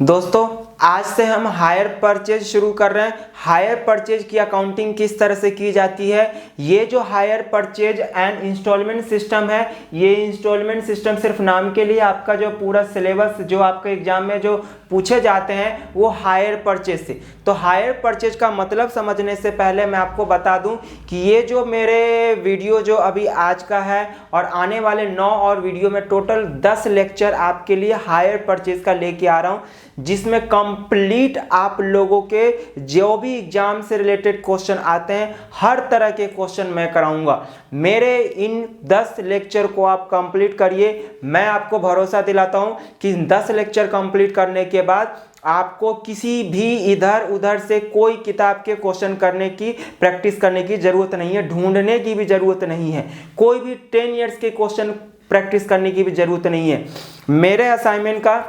दोस्तों आज से हम हायर परचेज शुरू कर रहे हैं। हायर परचेज की अकाउंटिंग किस तरह से की जाती है, ये जो hire purchase and installment system है, ये इंस्टॉलमेंट सिस्टम सिर्फ नाम के लिए, आपका जो पूरा सिलेबस जो आपके एग्जाम में जो पूछे जाते हैं वो हायर परचेज से। तो हायर परचेज का मतलब समझने से पहले मैं आपको बता दूं कि ये जो मेरे वीडियो जो अभी आज का है और आने वाले 9 और वीडियो में टोटल 10 लेक्चर आपके लिए हायर परचेज का लेके आ रहा हूं, जिसमें कंप्लीट आप लोगों के जो भी एग्जाम से रिलेटेड क्वेश्चन आते हैं हर तरह के क्वेश्चन मैं कराऊंगा। मेरे इन 10 लेक्चर को आप कंप्लीट करिए। मैं आपको भरोसा दिलाता हूं कि 10 लेक्चर कंप्लीट करने के बाद आपको किसी भी इधर उधर से कोई किताब के क्वेश्चन करने की प्रैक्टिस करने की जरूरत नहीं है, ढूंढने की भी जरूरत नहीं है, कोई भी 10 इयर्स के क्वेश्चन प्रैक्टिस करने की भी जरूरत नहीं है। मेरे असाइनमेंट का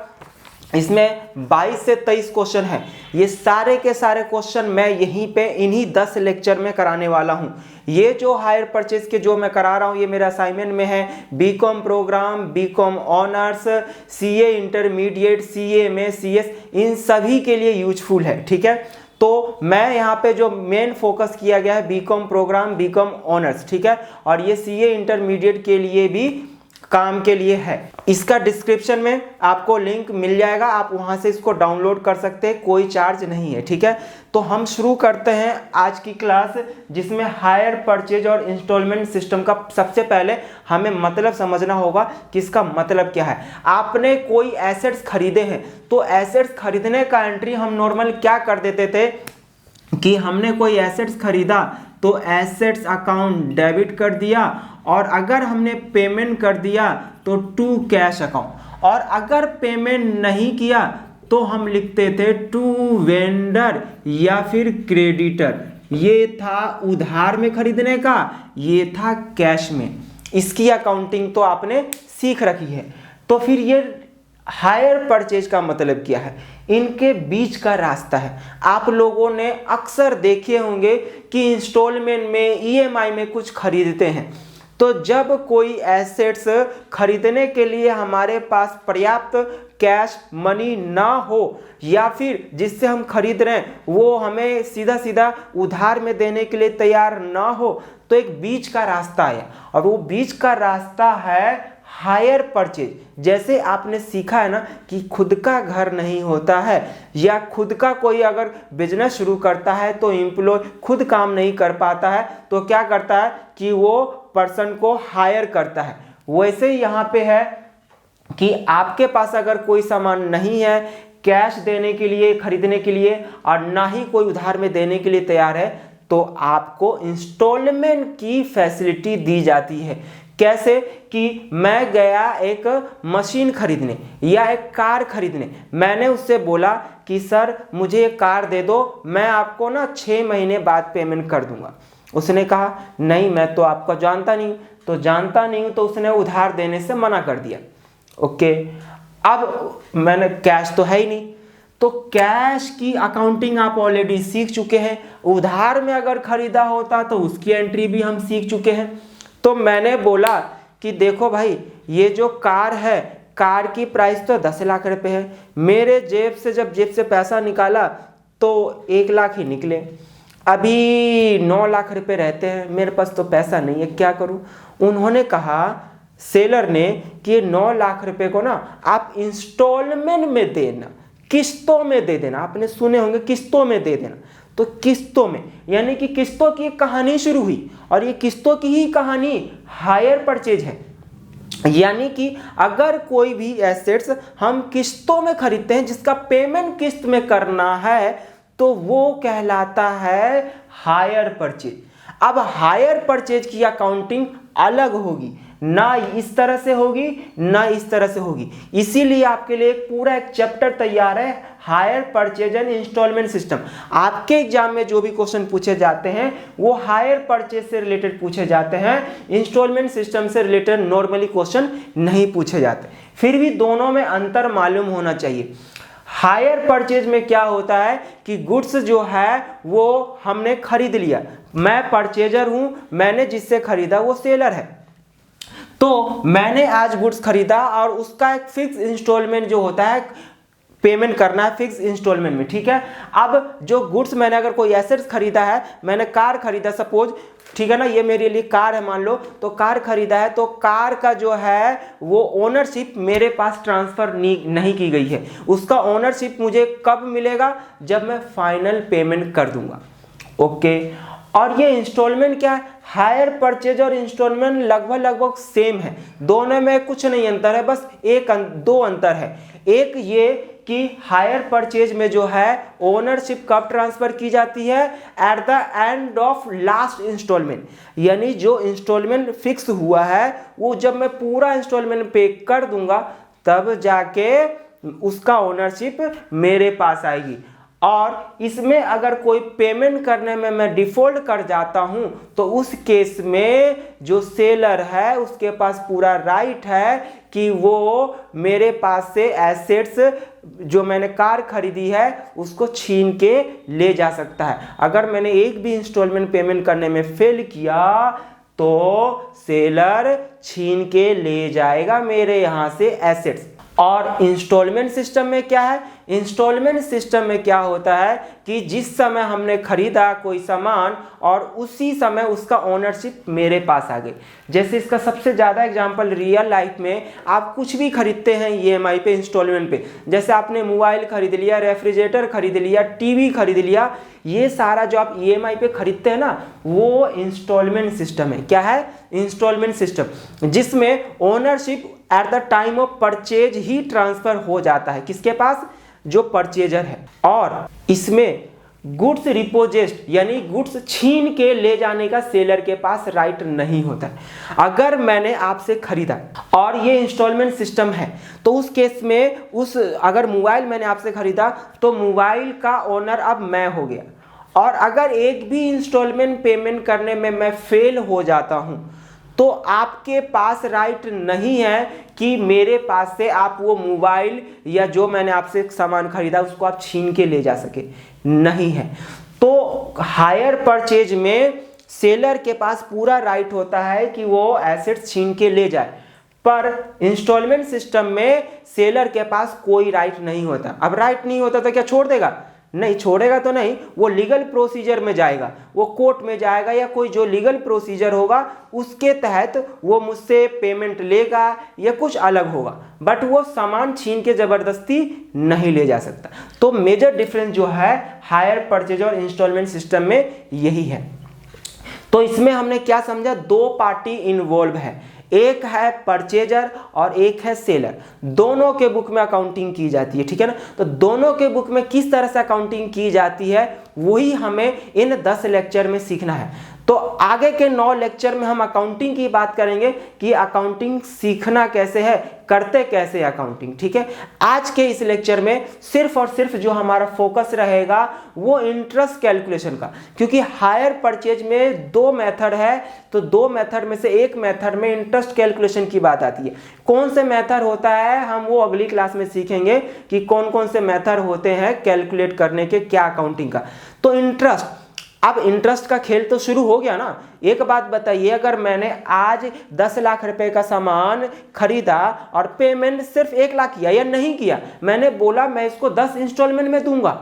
इसमें 22 से 23 क्वेश्चन है। ये सारे के सारे क्वेश्चन मैं यहीं पे इन्हीं 10 लेक्चर में कराने वाला हूं। ये जो हायर परचेज के जो मैं करा रहा हूं ये मेरे असाइनमेंट में है। BCom program, BCom honours, CA intermediate, CA में सीएस, इन सभी के लिए यूजफुल है। ठीक है, तो मैं यहाँ पे जो मेन फोकस किया गया है बीकॉम प्रोग्राम, बीकॉम ऑनर्स, ठीक है, और ये सीए इंटरमीडिएट के लिए भी काम के लिए है। इसका डिस्क्रिप्शन में आपको लिंक मिल जाएगा, आप वहां से इसको डाउनलोड कर सकते हैं, कोई चार्ज नहीं है। ठीक है, तो हम शुरू करते हैं आज की क्लास, जिसमें हायर परचेज और इंस्टॉलमेंट सिस्टम का सबसे पहले हमें मतलब समझना होगा कि इसका मतलब क्या है। आपने कोई एसेट्स खरीदे हैं तो एसेट्स खरीदने का एंट्री हम नॉर्मल क्या कर देते थे कि हमने कोई एसेट्स खरीदा तो एसेट्स अकाउंट डेबिट कर दिया, और अगर हमने पेमेंट कर दिया तो टू कैश अकाउंट, और अगर पेमेंट नहीं किया तो हम लिखते थे टू वेंडर या फिर क्रेडिटर। ये था उधार में खरीदने का, ये था कैश में। इसकी अकाउंटिंग तो आपने सीख रखी है। तो फिर ये हायर परचेज का मतलब क्या है, इनके बीच का रास्ता है। आप लोगों ने अक्सर देखे होंगे कि इंस्टॉलमेंट में, ईएमआई में कुछ खरीदते हैं, तो जब कोई एसेट्स खरीदने के लिए हमारे पास पर्याप्त कैश मनी ना हो, या फिर जिससे हम खरीद रहे हैं वो हमें सीधा सीधा उधार में देने के लिए तैयार ना हो, तो एक बीच का रास्ता है, और वो बीच का रास्ता है हायर परचेज। जैसे आपने सीखा है ना कि खुद का घर नहीं होता है, या खुद का कोई अगर बिजनेस शुरू करता है तो एम्प्लॉय खुद काम नहीं कर पाता है तो क्या करता है कि वो पर्सन को हायर करता है। वैसे ही यहाँ पे है कि आपके पास अगर कोई सामान नहीं है कैश देने के लिए, खरीदने के लिए, और ना ही कोई उधार में देने के लिए तैयार है, तो आपको इंस्टॉलमेंट की फैसिलिटी दी जाती है। कैसे कि मैं गया एक मशीन खरीदने या एक कार खरीदने, मैंने उससे बोला कि सर मुझे एक कार दे दो, मैं आपको ना 6 महीने बाद पेमेंट कर दूंगा। उसने कहा नहीं मैं तो आपको जानता नहीं, तो जानता नहीं हूं, तो उसने उधार देने से मना कर दिया। ओके, अब मैंने कैश तो है ही नहीं, तो कैश की अकाउंटिंग आप ऑलरेडी सीख चुके हैं। उधार में अगर खरीदा होता तो उसकी एंट्री भी हम सीख चुके हैं। तो मैंने बोला कि देखो भाई, ये जो कार है, कार की प्राइस तो 10 लाख रुपए है, मेरे जेब से पैसा निकाला तो 1 लाख ही निकले, अभी 9 लाख रुपए रहते हैं, मेरे पास तो पैसा नहीं है, क्या करूं। उन्होंने कहा, सेलर ने, कि 9 लाख रुपए को ना आप इंस्टॉलमेंट में देना, किस्तों में दे देना। आपने सुने होंगे किस्तों में दे देना, तो किस्तों में यानी कि किस्तों की कहानी शुरू हुई, और ये किस्तों की ही कहानी हायर परचेज है। यानी कि अगर कोई भी एसेट्स हम किस्तों में खरीदते हैं जिसका पेमेंट किस्त में करना है तो वो कहलाता है हायर परचेज। अब हायर परचेज की अकाउंटिंग अलग होगी, ना इस तरह से होगी ना इस तरह से होगी। इसीलिए आपके लिए पूरा एक चैप्टर तैयार है, hire purchase and installment system. आपके एग्जाम में जो भी क्वेश्चन पूछे जाते हैं वो हायर परचेज से रिलेटेड पूछे जाते हैं, इंस्टॉलमेंट सिस्टम से रिलेटेड नॉर्मली क्वेश्चन नहीं पूछे जाते। फिर भी दोनों में अंतर मालूम होना चाहिए। हायर परचेज में क्या होता है कि गुड्स जो है वो हमने खरीद लिया, मैं परचेजर हूं, मैंने जिससे खरीदा वो सेलर है, तो मैंने आज गुड्स खरीदा और उसका एक फिक्स इंस्टॉलमेंट जो होता है पेमेंट करना है फिक्स इंस्टॉलमेंट में, ठीक है। अब जो गुड्स मैंने अगर कोई एसेट्स खरीदा है, मैंने कार खरीदा सपोज, ठीक है ना, ये मेरे लिए कार है मान लो, तो कार खरीदा है, तो कार का जो है वो ओनरशिप मेरे पास ट्रांसफर नहीं की गई है। उसका ओनरशिप मुझे कब मिलेगा? जब मैं फाइनल पेमेंट कर दूंगा। ओके, और ये इंस्टॉलमेंट क्या है? हायर परचेज और इंस्टॉलमेंट लगभग सेम है, दोनों में कुछ नहीं अंतर है, बस दो अंतर है। एक ये कि हायर परचेज में जो है ओनरशिप कब ट्रांसफर की जाती है? At the end of last installment, यानी जो इंस्टॉलमेंट फिक्स हुआ है वो जब मैं पूरा इंस्टॉलमेंट पे कर दूंगा तब जाके उसका ओनरशिप मेरे पास आएगी। और इसमें अगर कोई पेमेंट करने में मैं डिफॉल्ट कर जाता हूं तो उस केस में जो सेलर है उसके पास पूरा राइट है कि वो मेरे पास से एसेट्स जो मैंने कार खरीदी है उसको छीन के ले जा सकता है। अगर मैंने एक भी इंस्टॉलमेंट पेमेंट करने में फेल किया तो सेलर छीन के ले जाएगा मेरे यहां से एसेट्स। और इंस्टॉलमेंट सिस्टम में क्या है? इंस्टॉलमेंट सिस्टम में क्या होता है कि जिस समय हमने खरीदा कोई सामान और उसी समय उसका ओनरशिप मेरे पास आ गई। जैसे इसका सबसे ज़्यादा एग्जांपल रियल लाइफ में आप कुछ भी खरीदते हैं ईएमआई पे, इंस्टॉलमेंट पे, जैसे आपने मोबाइल खरीद लिया, रेफ्रिजरेटर खरीद लिया, टीवी खरीद लिया, ये सारा जो आप ईएमआई पे खरीदते हैं ना वो इंस्टॉलमेंट सिस्टम है। क्या है? इंस्टॉलमेंट सिस्टम, जिसमें ownership at the time of purchase he transfer हो जाता है। किसके पास? जो परचेजर है। और इसमें गुड्स रिपोजेस्ट यानी गुड्स छीन के ले जाने का सेलर के पास राइट नहीं होता है। अगर मैंने आपसे खरीदा और ये इंस्टॉलमेंट सिस्टम है तो उस केस में अगर मोबाइल मैंने आपसे खरीदा तो मोबाइल का ओनर अब मैं हो गया, और अगर एक भी इंस्टॉलमेंट पेमेंट करने में मैं फेल हो जाता हूं तो आपके पास राइट नहीं है कि मेरे पास से आप वो मोबाइल या जो मैंने आपसे सामान खरीदा उसको आप छीन के ले जा सके, नहीं है। तो हायर परचेज में सेलर के पास पूरा राइट होता है कि वो एसेट्स छीन के ले जाए, पर इंस्टॉलमेंट सिस्टम में सेलर के पास कोई राइट नहीं होता। अब राइट नहीं होता तो क्या छोड़ देगा? नहीं छोड़ेगा तो नहीं, वो लीगल प्रोसीजर में जाएगा, वो कोर्ट में जाएगा या कोई जो लीगल प्रोसीजर होगा उसके तहत वो मुझसे पेमेंट लेगा या कुछ अलग होगा, बट वो सामान छीन के ज़बरदस्ती नहीं ले जा सकता। तो मेजर डिफरेंस जो है हायर परचेज और इंस्टॉलमेंट सिस्टम में यही है। तो इसमें हमने क्या समझा? दो पार्टी इन्वॉल्व है, एक है परचेजर और एक है सेलर। दोनों के बुक में अकाउंटिंग की जाती है, ठीक है ना। तो दोनों के बुक में किस तरह से अकाउंटिंग की जाती है वही हमें इन 10 लेक्चर में सीखना है। तो आगे के 9 लेक्चर में हम अकाउंटिंग की बात करेंगे कि अकाउंटिंग सीखना कैसे है, करते कैसे अकाउंटिंग, ठीक है। आज के इस लेक्चर में सिर्फ और सिर्फ जो हमारा फोकस रहेगा वो इंटरेस्ट कैलकुलेशन का, क्योंकि हायर परचेज में 2 मेथड है, तो 2 मेथड में से एक मेथड में इंटरेस्ट कैलकुलेशन की बात आती है। कौन से मेथड होता है हम वो अगली क्लास में सीखेंगे कि कौन कौन से मेथड होते हैं कैलकुलेट करने के, क्या अकाउंटिंग का। तो इंटरेस्ट, अब इंटरेस्ट का खेल तो शुरू हो गया ना। एक बात बताइए, अगर मैंने आज 10 लाख रुपए का सामान खरीदा और पेमेंट सिर्फ 1 लाख किया या नहीं किया, मैंने बोला मैं इसको 10 इंस्टॉलमेंट में दूंगा,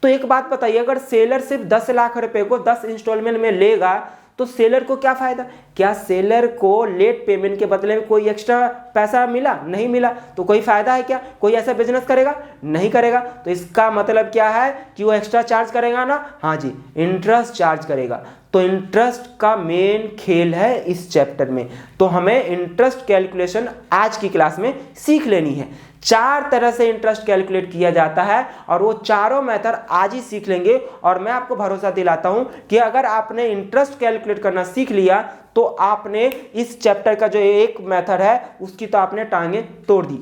तो एक बात बताइए, अगर सेलर सिर्फ 10 लाख रुपए को 10 इंस्टॉलमेंट में लेगा तो सेलर को क्या फायदा? क्या सेलर को लेट पेमेंट के बदले में कोई एक्स्ट्रा पैसा मिला? नहीं मिला, तो कोई फायदा है क्या? कोई ऐसा बिजनेस करेगा? नहीं करेगा। तो इसका मतलब क्या है कि वो एक्स्ट्रा चार्ज करेगा ना? हाँ जी, इंटरेस्ट चार्ज करेगा। तो इंटरेस्ट का मेन खेल है इस चैप्टर में, तो हमें इंटरेस्ट कैलकुलेशन आज की क्लास में सीख लेनी है। 4 तरह से इंटरेस्ट कैलकुलेट किया जाता है और वो चारों मेथड आज ही सीख लेंगे। और मैं आपको भरोसा दिलाता हूं कि अगर आपने इंटरेस्ट कैलकुलेट करना सीख लिया तो आपने इस चैप्टर का जो एक मेथड है उसकी तो आपने टांगें तोड़ दी।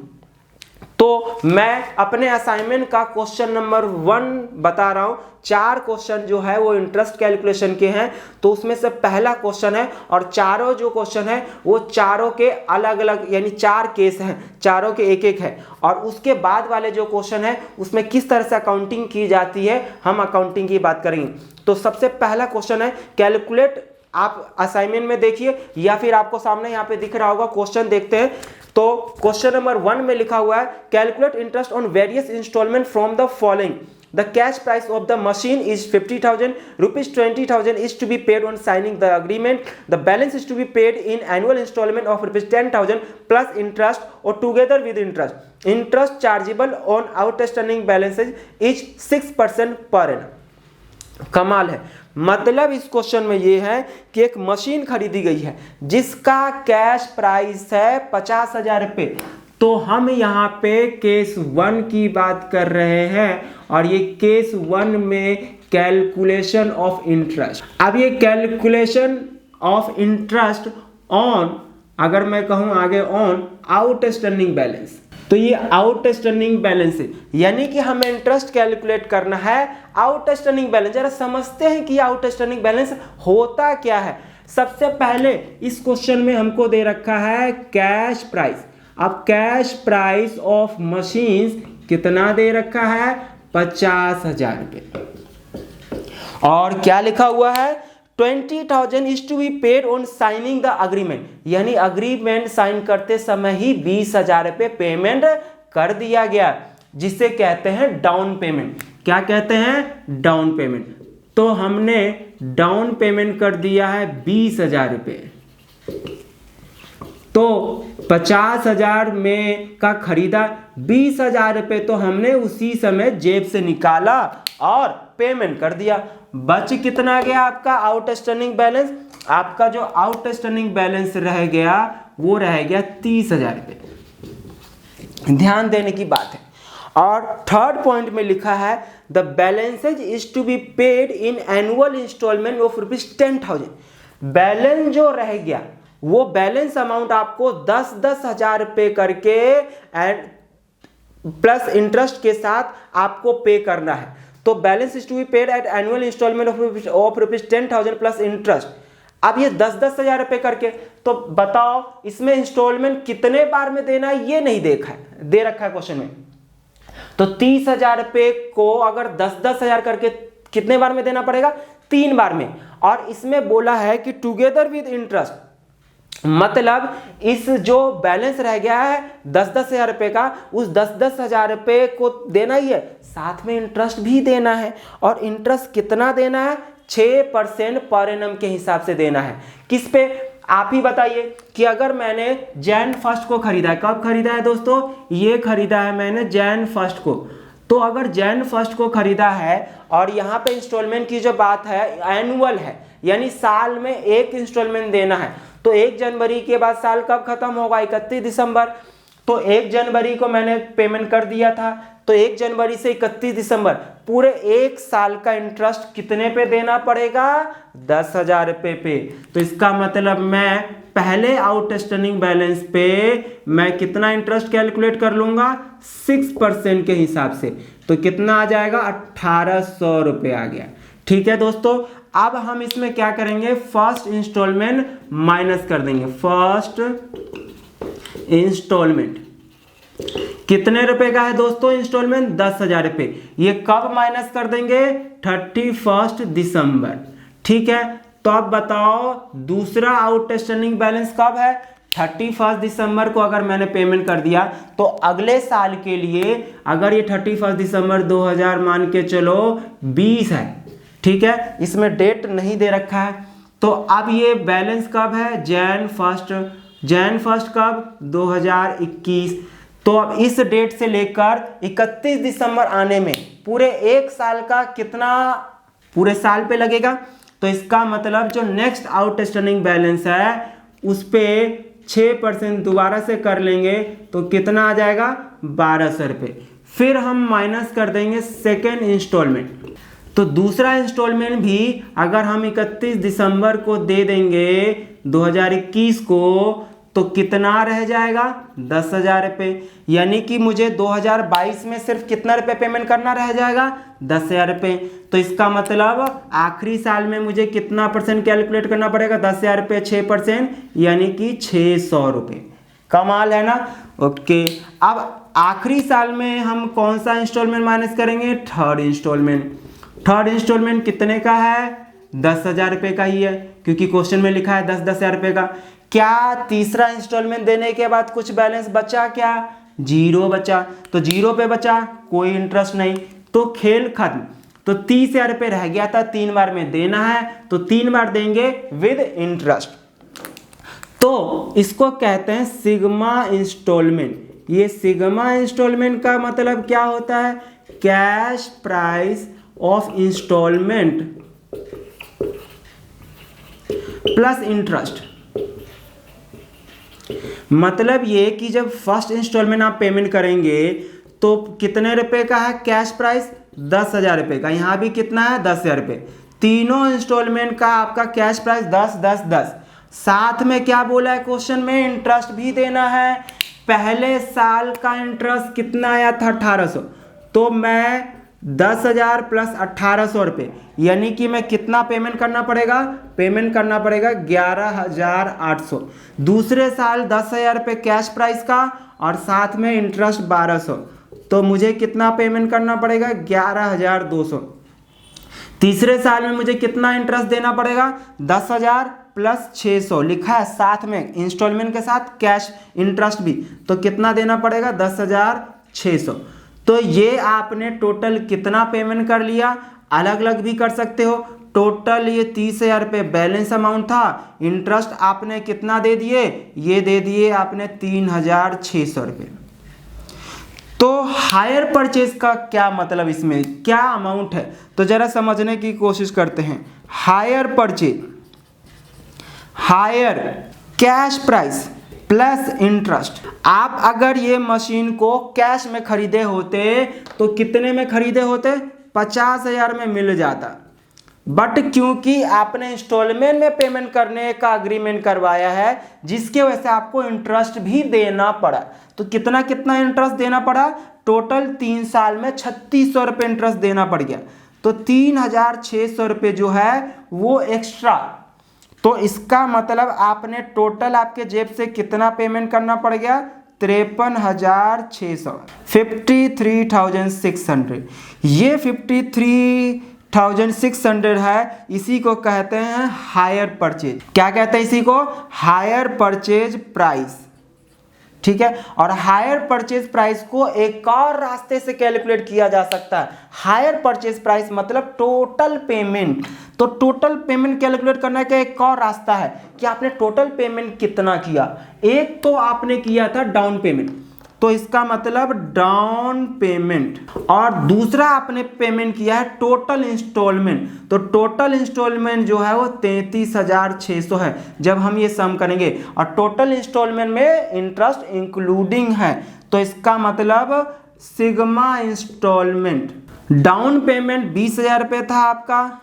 तो मैं अपने असाइनमेंट का क्वेश्चन नंबर 1 बता रहा हूं। 4 क्वेश्चन जो है वो इंटरेस्ट कैलकुलेशन के हैं, तो उसमें से पहला क्वेश्चन है, और चारों जो क्वेश्चन है वो चारों के अलग अलग यानी 4 केस हैं, चारों के एक एक है। और उसके बाद वाले जो क्वेश्चन है उसमें किस तरह से अकाउंटिंग की जाती है, हम अकाउंटिंग की बात करेंगे। तो सबसे पहला क्वेश्चन है कैलकुलेट, आप असाइनमेंट में देखिए या फिर आपको सामने यहाँ पे दिख रहा होगा, क्वेश्चन देखते हैं। तो क्वेश्चन नंबर 1 में लिखा हुआ है calculate interest on various installment from the following The cash price of the machine is 50,000. Rupees 20,000 is to be paid on signing the agreement. The balance is to be paid in annual installment of rupees 10,000 plus interest or together with interest. Interest chargeable on outstanding balances is 6% per annum. कमाल है। मतलब इस question में ये है कि एक machine खरीदी गई है जिसका कैश प्राइस है 50,000 रुपये। तो हम यहाँ पे केस 1 की बात कर रहे हैं और ये केस 1 में कैलकुलेशन ऑफ इंटरेस्ट। अब ये कैलकुलेशन ऑफ इंटरेस्ट ऑन, अगर मैं कहूँ आगे ऑन आउटस्टैंडिंग बैलेंस, तो ये आउटस्टैंडिंग बैलेंस है, यानी कि हमें इंटरेस्ट कैलकुलेट करना है आउटस्टैंडिंग बैलेंस। जरा समझते हैं कि आउटस्टैंडिंग बैलेंस होता क्या है। सबसे पहले इस क्वेश्चन में हमको दे रखा है कैश प्राइस। अब कैश प्राइस ऑफ मशीन्स कितना दे रखा है? 50,000 रुपये। और क्या लिखा हुआ है? 20,000 is to be paid on signing the agreement, यानी अग्रीमेंट साइन करते समय ही 20,000 रुपये पेमेंट कर दिया गया, जिसे कहते हैं डाउन पेमेंट। क्या कहते हैं? Down payment. तो हमने डाउन पेमेंट कर दिया है 20,000 रुपये। तो 50,000 में का खरीदा 20,000 रुपये तो हमने उसी समय जेब से निकाला और पेमेंट कर दिया। बच कितना गया आपका आउटस्टैंडिंग बैलेंस? आपका जो आउटस्टैंडिंग बैलेंस रह गया वो रह गया 30,000 रुपये। ध्यान देने की बात है। और थर्ड पॉइंट में लिखा है the balances is to be paid in annual installment of ₹10,000। Balance जो रह गया वो बैलेंस अमाउंट आपको 10,000 रुपये करके एंड प्लस इंटरेस्ट के साथ आपको पे करना है। तो balance is to be paid at annual installment of ₹10,000 plus interest. अब ये 10,000 रुपये करके, तो बताओ इसमें इंस्टॉलमेंट कितने बार में देना है ये नहीं देखा है, दे रखा है क्वेश्चन में। तो 30,000 रुपये को अगर 10,000 करके कितने बार में देना पड़ेगा? 3 बार में। और इसमें बोला है कि टुगेदर विद इंटरेस्ट, मतलब इस जो बैलेंस रह गया है 10,000 रुपये का, उस 10,000 रुपये को देना ही है, साथ में इंटरेस्ट भी देना है। और इंटरेस्ट कितना देना है? 6% पर एनम के हिसाब से देना है। किस पे? आप ही बताइए कि अगर मैंने जैन 1 को खरीदा है, कब खरीदा है दोस्तों? ये खरीदा है मैंने जैन 1 को। तो अगर जैन 1 को खरीदा है और यहाँ पे इंस्टॉलमेंट की जो बात है एनुअल है, यानी साल में एक इंस्टॉलमेंट देना है, तो 1 जनवरी के बाद साल कब खत्म होगा? 31 दिसंबर। तो 1 जनवरी को मैंने पेमेंट कर दिया था, तो 1 जनवरी से 31 दिसंबर पूरे 1 साल का इंटरेस्ट कितने पे देना पड़ेगा? 10,000 रुपये पे। तो इसका मतलब मैं पहले आउटस्टैंडिंग बैलेंस पे मैं कितना इंटरेस्ट कैलकुलेट कर लूंगा? 6% के हिसाब से। तो कितना आ जाएगा? 1,800 रुपये आ गया। ठीक है दोस्तों, अब हम इसमें क्या करेंगे? फर्स्ट इंस्टॉलमेंट माइनस कर देंगे। फर्स्ट इंस्टॉलमेंट कितने रुपए का है दोस्तों? इंस्टॉलमेंट 10,000 रुपये। ये कब माइनस कर देंगे? 31 दिसंबर। ठीक है, तो अब बताओ दूसरा आउटस्टैंडिंग बैलेंस कब है? 31 दिसंबर को अगर मैंने पेमेंट कर दिया तो अगले साल के लिए, अगर ये 31 दिसंबर 2000 मान के चलो 20 है, ठीक है, इसमें डेट नहीं दे रखा है। तो अब ये बैलेंस कब है? जैन 1 कब? 2021। तो अब इस डेट से लेकर 31 दिसंबर आने में पूरे 1 साल का कितना पूरे साल पे लगेगा? तो इसका मतलब जो नेक्स्ट आउटस्टैंडिंग बैलेंस है उस पे 6% दोबारा से कर लेंगे तो कितना आ जाएगा? 1,200 रुपये। फिर हम माइनस कर देंगे सेकेंड इंस्टॉलमेंट। तो दूसरा इंस्टॉलमेंट भी अगर हम 31 दिसंबर को दे देंगे 2021 को, तो कितना रह जाएगा? 10,000 रुपये। यानी कि मुझे 2022 में सिर्फ कितना रुपये पेमेंट करना रह जाएगा? 10,000 रुपये। तो इसका मतलब आखिरी साल में मुझे कितना परसेंट कैलकुलेट करना पड़ेगा? 10,000 रुपये 6%, यानी कि 600 रुपये। कमाल है ना? ओके, अब आखिरी साल में हम कौन सा इंस्टॉलमेंट माइनस करेंगे? Third installment. थर्ड इंस्टॉलमेंट कितने का है? 10,000 रुपये का ही है, क्योंकि क्वेश्चन में लिखा है 10,000 रुपये का। क्या तीसरा इंस्टॉलमेंट देने के बाद कुछ बैलेंस बचा? क्या 0 बचा। तो 0 पे बचा, कोई इंटरेस्ट नहीं, तो खेल खत्म। तो 30,000 रुपये रह गया था, 3 बार में देना है, तो 3 बार देंगे विद इंटरेस्ट। तो इसको कहते हैं सिग्मा इंस्टॉलमेंट। ये सिग्मा इंस्टॉलमेंट का मतलब क्या होता है? Cash price of installment plus interest. मतलब ये कि जब फर्स्ट इंस्टॉलमेंट आप पेमेंट करेंगे तो कितने रुपए का है कैश प्राइस? 10,000 रुपये का। यहाँ भी कितना है? 10,000 रुपये। तीनों इंस्टॉलमेंट का आपका कैश प्राइस 10 10 10। साथ में क्या बोला है क्वेश्चन में? इंटरेस्ट भी देना है। पहले साल का इंटरेस्ट कितना आया था? 1800। तो मैं 10,000 प्लस 1800 रुपये, यानी कि मैं कितना पेमेंट करना पड़ेगा? पेमेंट करना पड़ेगा 11,800। दूसरे साल 10,000 रुपये कैश प्राइस का और साथ में इंटरेस्ट 1200, तो मुझे कितना पेमेंट करना पड़ेगा? 11,200। तीसरे साल में मुझे कितना इंटरेस्ट देना पड़ेगा? 10,000 प्लस 600 लिखा है साथ में, इंस्टॉलमेंट के साथ कैश इंटरेस्ट भी, तो कितना देना पड़ेगा? 10,600। तो ये आपने टोटल कितना पेमेंट कर लिया? अलग अलग भी कर सकते हो। टोटल ये 30,000 रुपये बैलेंस अमाउंट था, इंटरेस्ट आपने कितना दे दिए? ये दे दिए आपने 3,600 रुपये। तो हायर परचेज का क्या मतलब, इसमें क्या अमाउंट है? तो जरा समझने की कोशिश करते हैं। Hire purchase, hire cash price plus interest. आप अगर ये मशीन को कैश में खरीदे होते तो कितने में खरीदे होते? 50,000 में मिल जाता। बट क्योंकि आपने इंस्टॉलमेंट में पेमेंट करने का अग्रीमेंट करवाया है, जिसके वजह से आपको इंटरेस्ट भी देना पड़ा। तो कितना कितना इंटरेस्ट देना पड़ा? टोटल 3 साल में 3,600 रुपये इंटरेस्ट देना पड़ गया। तो 3,600 रुपये जो है वो एक्स्ट्रा। तो इसका मतलब आपने टोटल आपके जेब से कितना पेमेंट करना पड़ गया? 53,600, 53,600। ये 53,600 है, इसी को कहते हैं हायर परचेज। क्या कहते हैं इसी को? Hire purchase price. ठीक है। और हायर परचेज प्राइस को एक और रास्ते से कैलकुलेट किया जा सकता है। हायर परचेज प्राइस मतलब टोटल पेमेंट। तो टोटल पेमेंट कैलकुलेट करने का एक और रास्ता है कि आपने टोटल पेमेंट कितना किया। एक तो आपने किया था डाउन पेमेंट, तो इसका मतलब डाउन पेमेंट, और दूसरा आपने पेमेंट किया है टोटल इंस्टॉलमेंट। तो टोटल इंस्टॉलमेंट जो है वो 33,600 है जब हम ये सम करेंगे, और टोटल इंस्टॉलमेंट में इंटरेस्ट इंक्लूडिंग है। तो इसका मतलब सिग्मा इंस्टॉलमेंट, डाउन पेमेंट 20,000 रुपये था आपका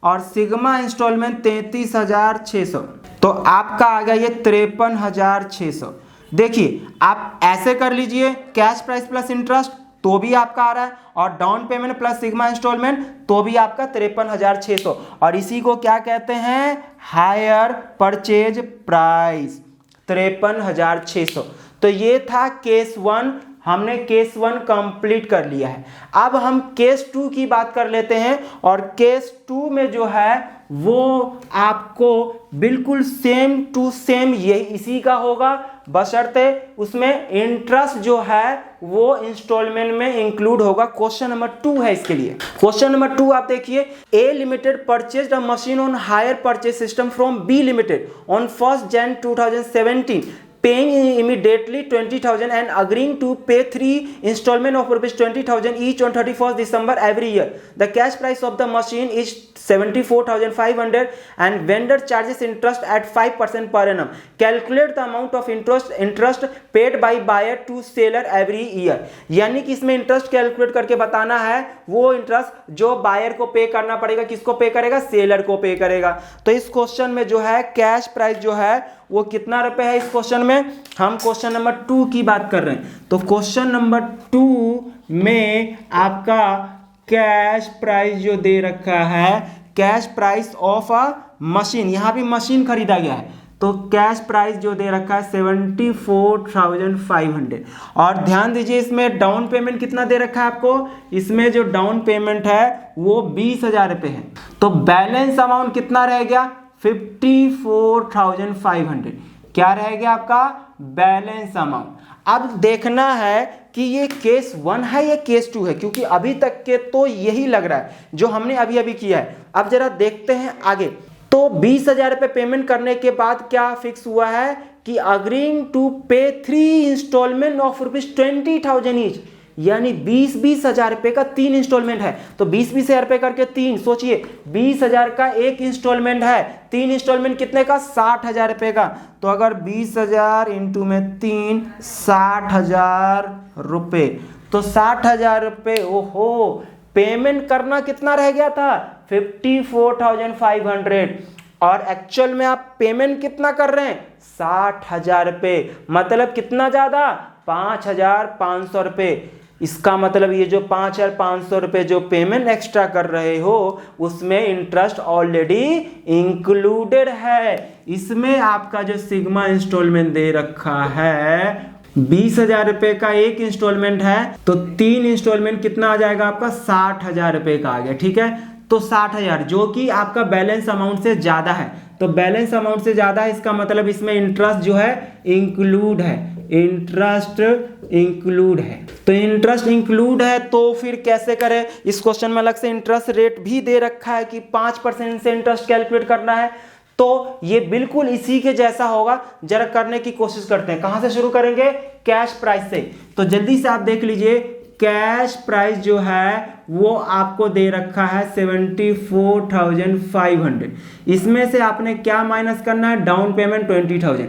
और सिग्मा इंस्टॉलमेंट 33,600, तो आपका आ गया ये 53,600। देखिए आप ऐसे कर लीजिए, कैश प्राइस प्लस इंटरेस्ट तो भी आपका आ रहा है, और down payment plus sigma installment तो भी आपका 53,600, और इसी को क्या कहते हैं? Hire purchase price 53,600। तो ये था केस 1। हमने केस 1 कंप्लीट कर लिया है। अब हम केस 2 की बात कर लेते हैं, और केस 2 में जो है वो आपको बिल्कुल सेम टू सेम ये इसी का होगा, बशर्ते उसमें इंटरेस्ट जो है वो इंस्टॉलमेंट में इंक्लूड होगा। क्वेश्चन नंबर 2 है इसके लिए। क्वेश्चन नंबर 2 आप देखिए, A limited purchased a machine on hire purchase system from B limited on 1 January 2017, paying immediately 20,000 and agreeing to pay 3 installment of rupees 20,000 each on 31st December every year. The cash price of the machine is 74,500 and vendor charges interest at 5% per annum. Calculate the amount of interest paid by buyer to seller every year. यानी कि इसमें interest calculate करके बताना है, वो interest जो buyer को पे करना पड़ेगा, किसको पे करेगा? सेलर को पे करेगा। तो इस क्वेश्चन में जो है कैश प्राइस जो है वो कितना रुपए है? इस क्वेश्चन में हम क्वेश्चन नंबर 2 की बात कर रहे हैं। तो क्वेश्चन नंबर 2 में आपका कैश प्राइस जो दे रखा है, cash price of a machine, यहां भी मशीन खरीदा गया है, तो कैश प्राइस जो दे रखा है 74,500। और ध्यान दीजिए इसमें डाउन पेमेंट कितना दे रखा है आपको? इसमें जो डाउन पेमेंट है वो 20,000 रुपये है। तो बैलेंस अमाउंट कितना रह गया? 54,500। क्या रह गया आपका बैलेंस अमाउंट। अब देखना है कि ये केस 1 है या केस 2 है, क्योंकि अभी तक के तो यही लग रहा है जो हमने अभी अभी किया है। अब जरा देखते हैं आगे। तो 20,000 रुपये पेमेंट करने के बाद क्या फिक्स हुआ है कि अग्रीइंग टू पे 3 इंस्टॉलमेंट ऑफ ₹20,000 ईच, यानी 20,000 रुपये का 3 इंस्टॉलमेंट है। तो 20,000 रुपये करके 3, सोचिए 20,000 का एक इंस्टॉलमेंट है, 3 इंस्टॉलमेंट कितने का 60,000 रुपये का। तो अगर 20,000 इंटू में 3 60,000 रुपये, तो 60,000 रुपये ओहो पेमेंट करना कितना रह गया था 54,500, और एक्चुअल में आप पेमेंट कितना कर रहे हैं 60,000 रुपये, मतलब कितना ज्यादा 5,500 रुपये। इसका मतलब ये जो 5,500 रुपये जो पेमेंट एक्स्ट्रा कर रहे हो उसमें इंटरेस्ट ऑलरेडी इंक्लूडेड है। इसमें आपका जो सिग्मा इंस्टॉलमेंट दे रखा है 20,000 रुपये का एक इंस्टॉलमेंट है, तो 3 इंस्टॉलमेंट कितना आ जाएगा आपका 60,000 रुपये का आ गया। ठीक है, तो 60,000 जो कि आपका बैलेंस अमाउंट से ज्यादा है, तो बैलेंस अमाउंट से ज्यादा है इसका मतलब इसमें इंटरेस्ट जो है इंक्लूड है, इंटरेस्ट इंक्लूड है। तो इंटरेस्ट इंक्लूड है तो फिर कैसे करें, इस क्वेश्चन में अलग से इंटरेस्ट रेट भी दे रखा है कि 5% से इंटरेस्ट कैलकुलेट करना है। तो ये बिल्कुल इसी के जैसा होगा, जरा करने की कोशिश करते हैं। कहां से शुरू करेंगे, कैश प्राइस से। तो जल्दी से आप देख लीजिए, कैश प्राइस जो है वो आपको दे रखा है 74,500। इसमें से आपने क्या माइनस करना है, डाउन पेमेंट 20,000,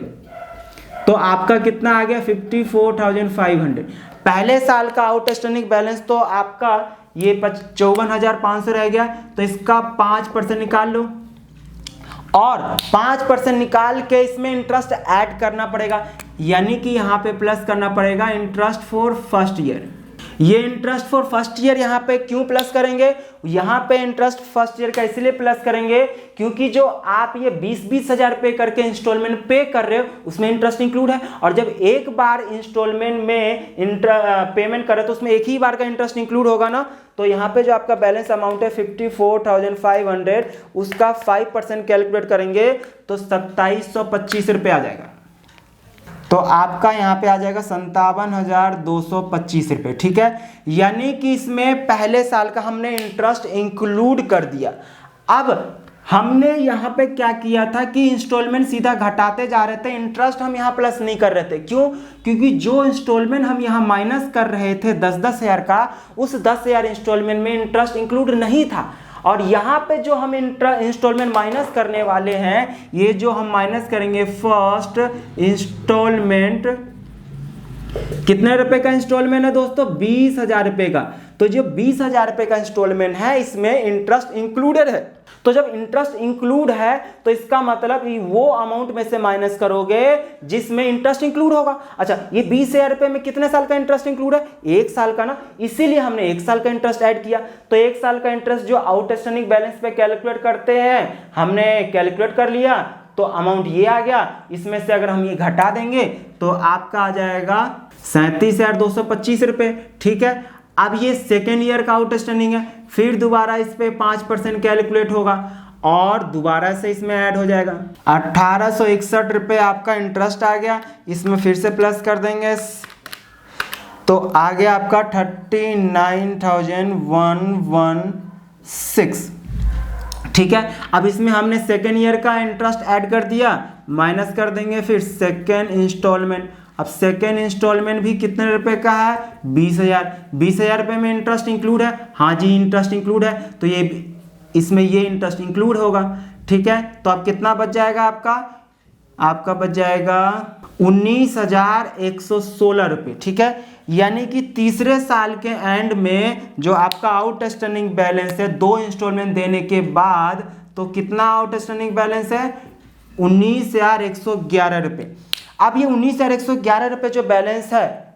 तो आपका कितना आ गया 54,500। पहले साल का आउटस्टैंडिंग बैलेंस तो आपका ये 54,500 रह गया, तो इसका 5% निकाल लो, और 5% निकाल के इसमें इंटरेस्ट ऐड करना पड़ेगा, यानी कि यहाँ पे प्लस करना पड़ेगा इंटरेस्ट फॉर फर्स्ट ईयर। ये इंटरेस्ट फॉर फर्स्ट ईयर यहाँ पे क्यों प्लस करेंगे, यहाँ पे इंटरेस्ट फर्स्ट ईयर का इसलिए प्लस करेंगे क्योंकि जो आप ये 20,000 रुपये करके इंस्टॉलमेंट पे कर रहे हो उसमें इंटरेस्ट इंक्लूड है, और जब एक बार इंस्टॉलमेंट में पेमेंट करे तो उसमें एक ही बार का इंटरेस्ट इंक्लूड होगा ना। तो यहाँ पे जो आपका बैलेंस अमाउंट है 54,500, उसका 5% कैलकुलेट करेंगे तो 2,725 रुपये आ जाएगा। तो आपका यहाँ पे आ जाएगा 57,225 रुपये। ठीक है, यानी कि इसमें पहले साल का हमने इंटरेस्ट इंक्लूड कर दिया। अब हमने यहाँ पे क्या किया था कि इंस्टॉलमेंट सीधा घटाते जा रहे थे, इंटरेस्ट हम यहाँ प्लस नहीं कर रहे थे। क्यों, क्योंकि जो इंस्टॉलमेंट हम यहाँ माइनस कर रहे थे 10,000 का, उस 10,000 इंस्टॉलमेंट में इंटरेस्ट इंक्लूड नहीं था। और यहाँ पे जो हम इंस्टॉलमेंट माइनस करने वाले हैं, ये जो हम माइनस करेंगे फर्स्ट इंस्टॉलमेंट, कितने रुपए का इंस्टॉलमेंट है दोस्तों 20,000 रुपये का। तो जो 20,000 रुपये का इंस्टॉलमेंट है इसमें इंटरेस्ट इंक्लूडेड है। तो जब इंटरेस्ट इंक्लूड है तो इसका मतलब वो अमाउंट में से माइनस करोगे जिसमें इंटरेस्ट इंक्लूड होगा। अच्छा, ये 20,000 रुपये में कितने साल का इंटरेस्ट इंक्लूड है, 1 साल का ना, इसीलिए हमने 1 साल का इंटरेस्ट ऐड किया। तो 1 साल का इंटरेस्ट जो आउटस्टैंडिंग बैलेंस पे कैलकुलेट करते हैं हमने कैलकुलेट कर लिया, तो अमाउंट ये आ गया। इसमें से अगर हम ये घटा देंगे तो आपका आ जाएगा 37,225 रुपये। ठीक है, अब ये सेकेंड ईयर का आउटस्टैंडिंग है, फिर दोबारा इस पे 5% कैलकुलेट होगा और दोबारा से इसमें ऐड हो जाएगा। 1,861 रुपये आपका इंटरेस्ट आ गया, इसमें फिर से प्लस कर देंगे तो आ गया आपका 39,116। ठीक है, अब इसमें हमने सेकेंड ईयर का इंटरेस्ट ऐड कर दिया, माइनस कर देंगे फिर सेकेंड इंस्टॉलमेंट। अब सेकेंड इंस्टॉलमेंट भी कितने रुपए का है 20,000। 20,000 रुपये में इंटरेस्ट इंक्लूड है, हाँ जी इंटरेस्ट इंक्लूड है, तो ये इसमें ये इंटरेस्ट इंक्लूड होगा। ठीक है, तो अब कितना बच जाएगा आपका बच जाएगा 19,116 रुपये। ठीक है, यानी कि तीसरे साल के एंड में जो आपका आउटस्टैंडिंग बैलेंस है 2 इंस्टॉलमेंट देने के बाद, तो कितना आउटस्टैंडिंग बैलेंस है 19,111 रुपये। अब ये 19,111 रुपये जो बैलेंस है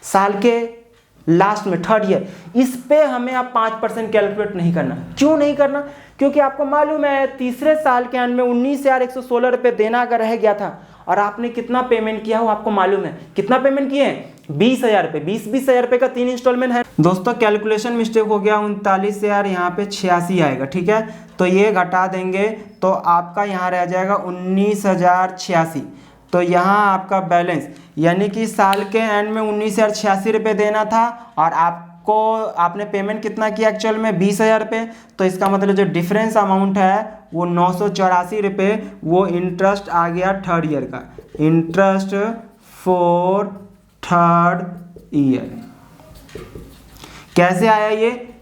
साल के लास्ट में थर्ड ईयर, इस पे हमें अब 5% कैलकुलेट नहीं करना। क्यों नहीं करना, क्योंकि आपको मालूम है तीसरे साल के अंत में 19,116 रुपये देना अगर रह गया था और आपने कितना पेमेंट किया हो आपको मालूम है, कितना पेमेंट किए हैं 20,000 रुपये। 20,000 रुपये का 3 इंस्टॉलमेंट है दोस्तों। कैलकुलेशन मिस्टेक हो गया, 39,000 यहाँ पे 86 आएगा। ठीक है, तो ये घटा देंगे तो आपका यहाँ रह जाएगा 19,086। तो यहाँ आपका बैलेंस यानी कि साल के एंड में 19,086 रुपये देना था और आपने पेमेंट कितना किया एक्चुअल में 20,000 रुपये। तो इसका मतलब जो डिफरेंस अमाउंट है वो 984 रुपये वो इंटरेस्ट आ गया थर्ड ईयर का, इंटरेस्ट फॉर थर्ड ईयर। कैसे आया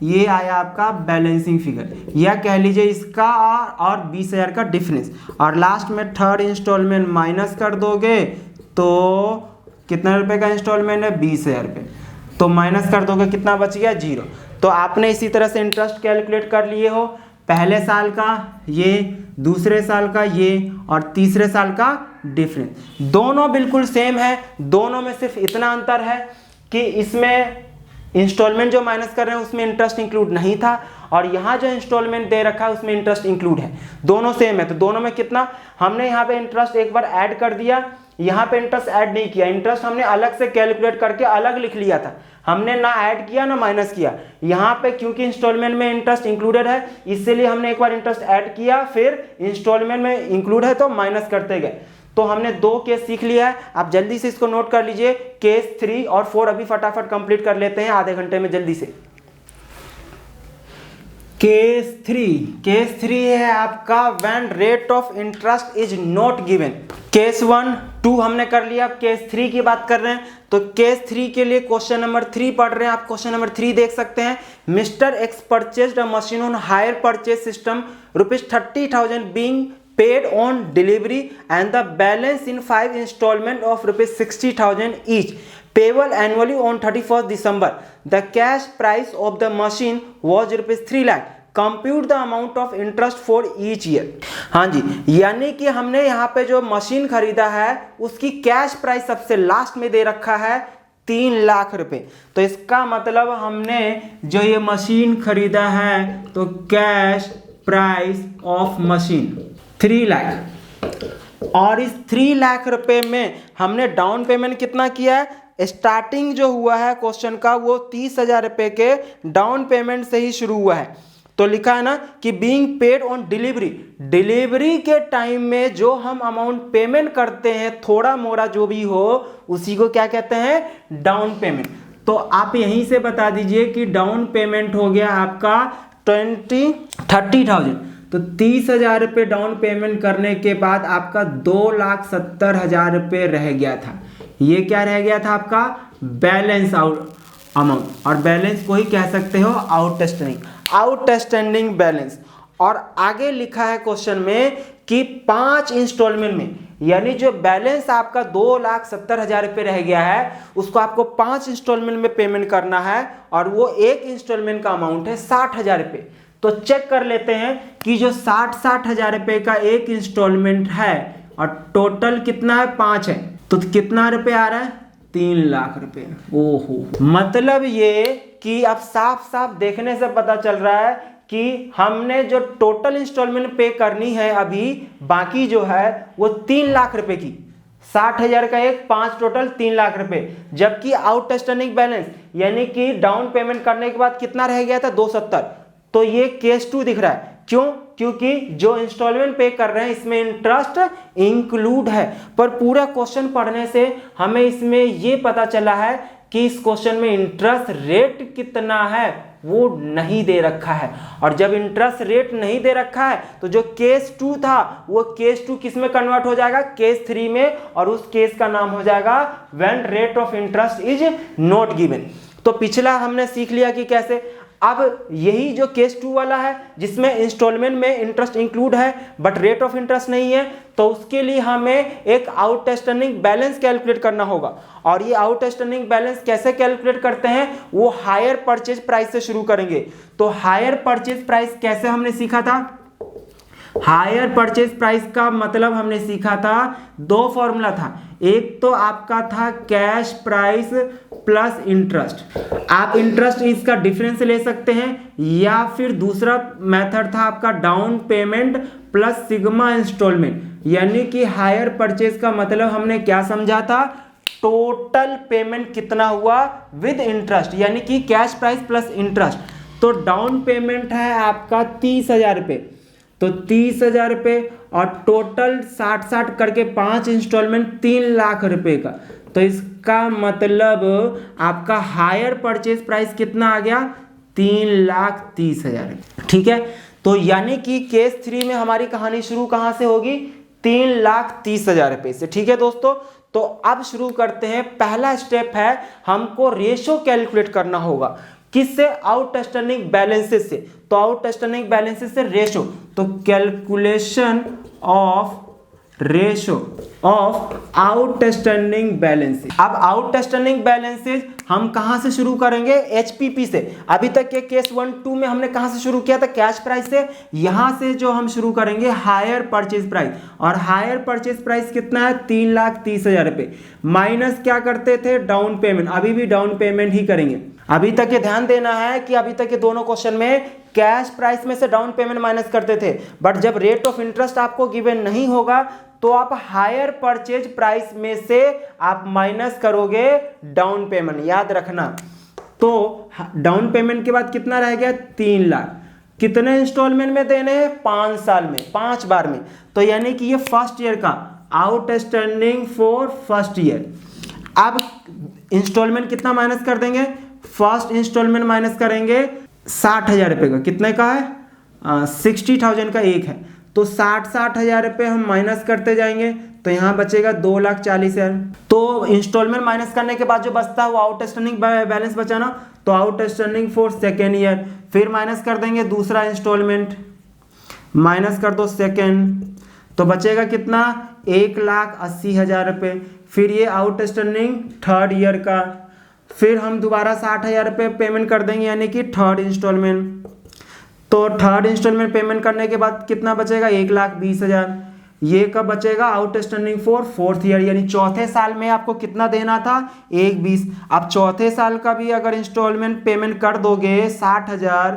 ये आया आपका बैलेंसिंग फिगर, या कह लीजिए इसका और 20,000 का डिफरेंस, और लास्ट में थर्ड इंस्टॉलमेंट माइनस कर दोगे तो कितना रुपए का इंस्टॉलमेंट है 20,000 रुपये, तो माइनस कर दोगे कितना बच गया 0। तो आपने इसी तरह से इंटरेस्ट कैलकुलेट कर लिए हो, पहले साल का ये, दूसरे साल का ये और तीसरे साल का डिफरेंस। दोनों बिल्कुल सेम है, दोनों में सिर्फ इतना अंतर है कि इसमें इंस्टॉलमेंट जो माइनस कर रहे हैं उसमें इंटरेस्ट इंक्लूड नहीं था और यहाँ जो इंस्टॉलमेंट दे रखा है उसमें इंटरेस्ट इंक्लूड है। दोनों सेम है, तो दोनों में कितना, हमने यहाँ पे इंटरेस्ट एक बार ऐड कर दिया, यहाँ पे इंटरेस्ट ऐड नहीं किया, इंटरेस्ट हमने अलग से कैलकुलेट करके अलग लिख लिया था, हमने ना ऐड किया ना माइनस किया। यहाँ पे क्योंकि इंस्टॉलमेंट में इंटरेस्ट इंक्लूडेड है इसीलिए हमने एक बार इंटरेस्ट ऐड किया, फिर इंस्टॉलमेंट में इंक्लूड है तो माइनस करते गए। तो हमने 2 केस सीख लिया है, आप जल्दी से इसको नोट कर लीजिए। केस 3 और 4 अभी फटाफट कंप्लीट कर लेते हैं आधे घंटे में जल्दी से। केस 3 है आपका when rate of interest is not given. Case 1, 2 हमने कर लिया, अब केस 3 की बात कर रहे हैं। तो केस 3 के लिए क्वेश्चन नंबर 3 पढ़ रहे हैं आप, क्वेश्चन नंबर 3 देख सकते हैं। Mister x purchased a machine on hire purchase system ₹30,000 being paid on delivery and the balance in 5 installment of ₹60,000 each payable annually on 31st December. The cash price of the machine was ₹3 lakh. Compute the amount of interest for each year. हाँ जी, यानी कि हमने यहाँ पे जो machine खरीदा है उसकी कैश प्राइस सबसे लास्ट में दे रखा है 3 लाख रुपए। तो इसका मतलब हमने जो ये मशीन खरीदा है तो cash price of machine 3 lakh, और इस 3 लाख रुपए में हमने डाउन पेमेंट कितना किया है। स्टार्टिंग जो हुआ है क्वेश्चन का वो 30,000 रुपए के डाउन पेमेंट से ही शुरू हुआ है। तो लिखा है ना कि बीइंग पेड ऑन डिलीवरी के टाइम में जो हम अमाउंट पेमेंट करते हैं थोड़ा मोड़ा जो भी हो उसी को क्या कहते हैं डाउन पेमेंट। तो आप यहीं से बता दीजिए कि डाउन पेमेंट हो गया आपका 30,000। तो 30,000 रुपये डाउन पेमेंट करने के बाद आपका 2,70,000 रुपये रह गया था। ये क्या रह गया था आपका बैलेंस आउट अमाउंट, और बैलेंस को ही कह सकते हो आउटस्टैंडिंग बैलेंस। और आगे लिखा है क्वेश्चन में कि 5 इंस्टॉलमेंट में, यानी जो बैलेंस आपका 2,70,000 रुपये रह गया है उसको आपको 5 इंस्टॉलमेंट में पेमेंट करना है और वो एक इंस्टॉलमेंट का अमाउंट है 60,000 रुपये। तो चेक कर लेते हैं कि जो 60,000 रुपये का एक इंस्टॉलमेंट है और टोटल कितना है 5 है, तो कितना रुपए आ रहा है 3 लाख रुपए। ओहो, मतलब ये कि अब साफ साफ देखने से पता चल रहा है कि हमने जो टोटल इंस्टॉलमेंट पे करनी है अभी बाकी जो है वो 3 लाख रुपए की, 60,000 का एक, 5 टोटल 3 लाख रुपए। जबकि आउटस्टैंडिंग बैलेंस यानी कि डाउन पेमेंट करने के बाद कितना रह गया था 270। तो ये केस 2 दिख रहा है, क्यों? क्योंकि जो इंस्टॉलमेंट पे कर रहे हैं इसमें इंटरेस्ट इंक्लूड है। पर पूरा क्वेश्चन पढ़ने से हमें इसमें ये पता चला है कि इस क्वेश्चन में इंटरेस्ट रेट कितना है वो नहीं दे रखा है, और जब इंटरेस्ट रेट नहीं दे रखा है तो जो केस 2 था वो केस 2 किस में कन्वर्ट हो जाएगा केस 3 में, और उस केस का नाम हो जाएगा when rate of interest is not given. तो पिछला हमने सीख लिया कि कैसे। अब यही जो केस 2 वाला है जिसमें इंस्टॉलमेंट में इंटरेस्ट इंक्लूड है बट रेट ऑफ इंटरेस्ट नहीं है, तो उसके लिए हमें एक आउटस्टैंडिंग बैलेंस कैलकुलेट करना होगा। और ये आउटस्टैंडिंग बैलेंस कैसे कैलकुलेट करते हैं वो हायर परचेज प्राइस से शुरू करेंगे। तो हायर परचेज प्राइस कैसे हमने सीखा था, हायर परचेज प्राइस का मतलब हमने सीखा था 2 फॉर्मूला था। एक तो आपका था कैश प्राइस प्लस इंटरेस्ट, आप इंटरेस्ट इसका डिफरेंस ले सकते हैं, या फिर दूसरा मेथड था आपका down payment plus sigma installment. यानी कि हायर परचेज का मतलब हमने क्या समझा था, टोटल पेमेंट कितना हुआ विद इंटरेस्ट, यानी कि कैश प्राइस प्लस इंटरेस्ट। तो डाउन पेमेंट है आपका 30,000 रुपये, तो 30,000 रुपये, और टोटल 60-60 करके 5 इंस्टॉलमेंट 3 लाख रुपए का। तो इसका मतलब आपका हायर परचेज प्राइस कितना आ गया, 3,30,000। ठीक है, तो यानी कि केस 3 में हमारी कहानी शुरू कहां से होगी, 3,30,000 रुपए से। ठीक है दोस्तों, तो अब शुरू करते हैं। पहला स्टेप है, हमको रेशो कैलकुलेट करना होगा। किससे, आउटस्टैंडिंग बैलेंसेस से। तो आउटस्टैंडिंग बैलेंसेस से रेशो, तो calculation of ratio of outstanding balances. अब आउटस्टैंडिंग बैलेंसेस हम कहां से शुरू करेंगे, एचपीपी से। अभी तक के केस 1-2 में हमने कहां से शुरू किया था, कैश प्राइस से। यहां से जो हम शुरू करेंगे हायर परचेज प्राइस, और हायर परचेज प्राइस कितना है, 3,30,000 रुपए। माइनस क्या करते थे, डाउन पेमेंट। अभी भी डाउन पेमेंट ही करेंगे। अभी तक ये ध्यान देना है कि अभी तक के दोनों क्वेश्चन में कैश प्राइस में से डाउन पेमेंट माइनस करते थे, बट जब रेट ऑफ इंटरेस्ट आपको गिवन नहीं होगा तो आप हायर परचेज प्राइस में से आप माइनस करोगे डाउन पेमेंट, याद रखना। तो डाउन पेमेंट के बाद कितना रह गया, 3 लाख। कितने इंस्टॉलमेंट में देने हैं, 5 साल में, 5 बार में। तो यानी कि ये फर्स्ट ईयर का आउटस्टैंडिंग फॉर फर्स्ट ईयर। अब इंस्टॉलमेंट कितना माइनस कर देंगे, फर्स्ट इंस्टॉलमेंट माइनस करेंगे 60,000 रुपए का। कितने का है, 60,000 का एक है। तो 60,000 रुपये हम माइनस करते जाएंगे, तो यहाँ बचेगा 2,40,000। तो इंस्टॉलमेंट माइनस करने के बाद जो बचता है वो आउटस्टैंडिंग बैलेंस बचा ना, तो आउटस्टैंडिंग फॉर सेकेंड ईयर। फिर माइनस कर देंगे दूसरा इंस्टॉलमेंट, माइनस कर दो सेकेंड, तो बचेगा कितना, 1,80,000 रुपये। फिर ये आउटस्टैंडिंग थर्ड ईयर का। फिर हम दोबारा 60,000 रुपये पेमेंट कर देंगे, यानी कि थर्ड इंस्टॉलमेंट। तो थर्ड इंस्टॉलमेंट पेमेंट करने के बाद कितना बचेगा, 1,20,000। ये कब बचेगा, आउटस्टैंडिंग फॉर फोर्थ ईयर, यानी चौथे साल में आपको कितना देना था, 1,20,000। अब चौथे साल का भी अगर इंस्टॉलमेंट पेमेंट कर दोगे 60,000,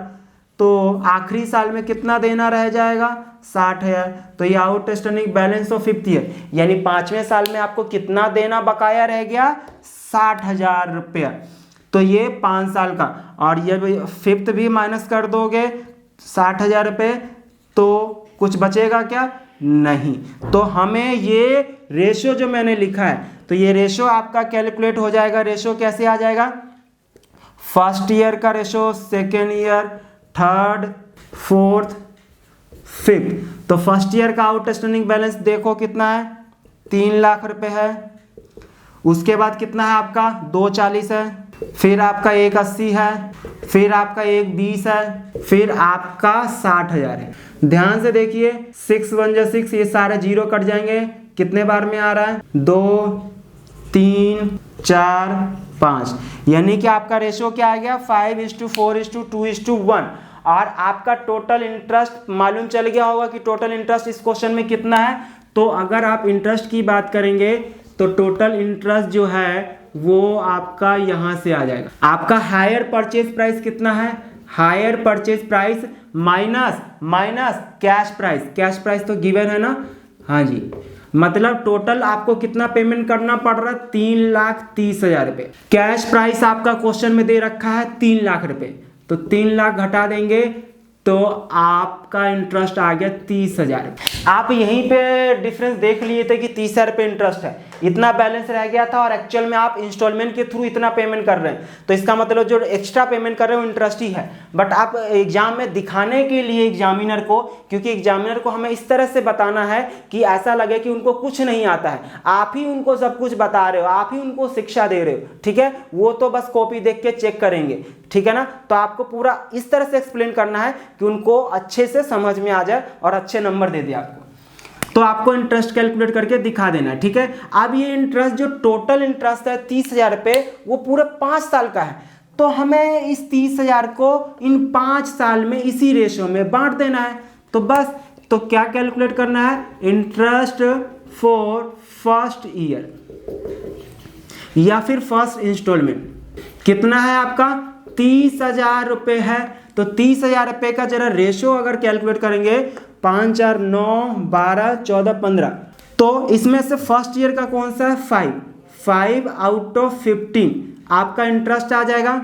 तो आखिरी साल में कितना देना रह जाएगा, 60,000। तो ये outstanding balance of fifth year, यानी 5वें साल में आपको कितना देना बकाया रह गया, 60,000 रुपया। तो ये 5 साल का, और ये फिफ्थ भी माइनस कर दोगे 60,000 रुपये, तो कुछ बचेगा क्या, नहीं। तो हमें ये रेशो जो मैंने लिखा है, तो ये रेशो आपका कैलकुलेट हो जाएगा। रेशो कैसे आ जाएगा, फर्स्ट ईयर का ratio, second year, third, fourth, fifth. तो फर्स्ट ईयर का आउटस्टैंडिंग बैलेंस देखो कितना है, 3 लाख रुपए है। उसके बाद कितना है आपका, 2,40,000 है। फिर आपका 1,80,000 है। फिर आपका 1,20,000 है। फिर आपका 60,000 है। ध्यान से देखिए, 6 1 जा 6, ये सारे जीरो कट जाएंगे। कितने बार में आ रहा है, 2 3 4 5, यानी कि आपका रेशो क्या आ गया, 5:4:2:1। और आपका टोटल इंटरेस्ट मालूम चल गया होगा कि टोटल इंटरेस्ट इस क्वेश्चन में कितना है। तो अगर आप इंटरेस्ट की बात करेंगे तो टोटल इंटरेस्ट जो है वो आपका यहां से आ जाएगा। आपका हायर परचेज प्राइस कितना है, hire purchase price minus cash price. Cash price तो गिवन है ना, हाँ जी। मतलब टोटल आपको कितना पेमेंट करना पड़ रहा है, 3,30,000 रुपये। कैश प्राइस आपका क्वेश्चन में दे रखा है 3 लाख रुपए, तो 3 लाख घटा देंगे तो आपका इंटरेस्ट आ गया 30,000। आप यहीं पे डिफरेंस देख लिए थे कि 30,000 रुपये इंटरेस्ट है, इतना बैलेंस रह गया था, और एक्चुअल में आप इंस्टॉलमेंट के थ्रू इतना पेमेंट कर रहे हैं। तो इसका मतलब जो एक्स्ट्रा पेमेंट कर रहे हो इंटरेस्ट ही है। बट आप एग्जाम में दिखाने के लिए एग्जामिनर को, क्योंकि एग्जामिनर को हमें इस तरह से बताना है कि ऐसा लगे कि उनको कुछ नहीं आता है, आप ही उनको सब कुछ बता रहे हो, आप ही उनको शिक्षा दे रहे हो। ठीक है, वो तो बस कॉपी देख के चेक करेंगे, ठीक है ना। तो आपको पूरा इस तरह से एक्सप्लेन करना है कि उनको अच्छे से समझ में आ जाए और अच्छे नंबर दे दे आपको। तो आपको इंटरेस्ट कैलकुलेट करके दिखा देना है, ठीक है। अब ये इंटरेस्ट जो टोटल इंटरेस्ट है 30,000 रुपये, वो पूरे 5 साल का है। तो हमें इस 30,000 को इन 5 साल में इसी रेशो में बांट देना है। तो बस, तो क्या कैलकुलेट करना है, इंटरेस्ट फॉर फर्स्ट ईयर या फिर फर्स्ट इंस्टॉलमेंट कितना है आपका, 30,000 रुपये है। तो 30,000 रुपये का जरा रेशो अगर कैलकुलेट करेंगे, 5 4 9 12 14 15, तो इसमें से फर्स्ट ईयर का कौन सा है, 5 आउट ऑफ 15 आपका इंटरेस्ट आ जाएगा,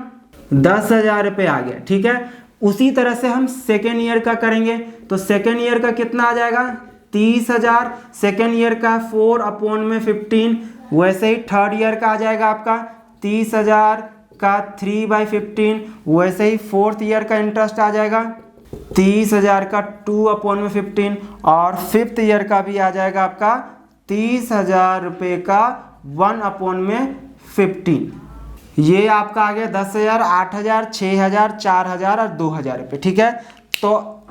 10,000 रुपये आ गया, ठीक है। उसी तरह से हम सेकेंड ईयर का करेंगे। तो सेकेंड ईयर का कितना आ जाएगा 30,000, सेकेंड ईयर का 4/15, वैसे ही थर्ड ईयर का आ जाएगा आपका 30,000 का 3/15, वैसे ही फोर्थ ईयर का इंटरेस्ट आ जाएगा 30,000 का 2/15 और फिफ्थ ईयर का भी आ जाएगा आपका 30,000 रुपये का 1/15। ये आपका आ गया 10,000, 8,000, 6,000, 4,000 और 2,000 रुपये। ठीक है, तो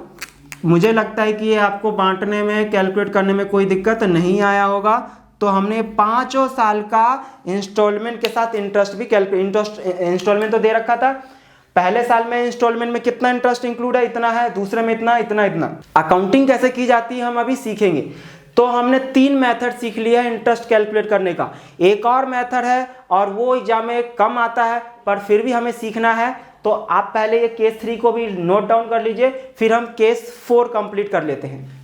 मुझे लगता है कि ये आपको बांटने में, कैलकुलेट करने में कोई दिक्कत नहीं आया होगा। तो हमने 5 साल का इंस्टॉलमेंट के साथ इंटरेस्ट भी इंस्टॉलमेंट तो दे रखा था। पहले साल में इंस्टॉलमेंट में कितना इंटरेस्ट इंक्लूड है, इतना है, दूसरे में इतना, इतना, इतना। अकाउंटिंग कैसे की जाती है हम अभी सीखेंगे। तो हमने 3 मेथड सीख लिया है इंटरेस्ट कैलकुलेट करने का। एक और मेथड है और वो एग्जाम में कम आता है पर फिर भी हमें सीखना है। तो आप पहले ये केस 3 को भी नोट डाउन कर लीजिए, फिर हम केस 4 कंप्लीट कर लेते हैं।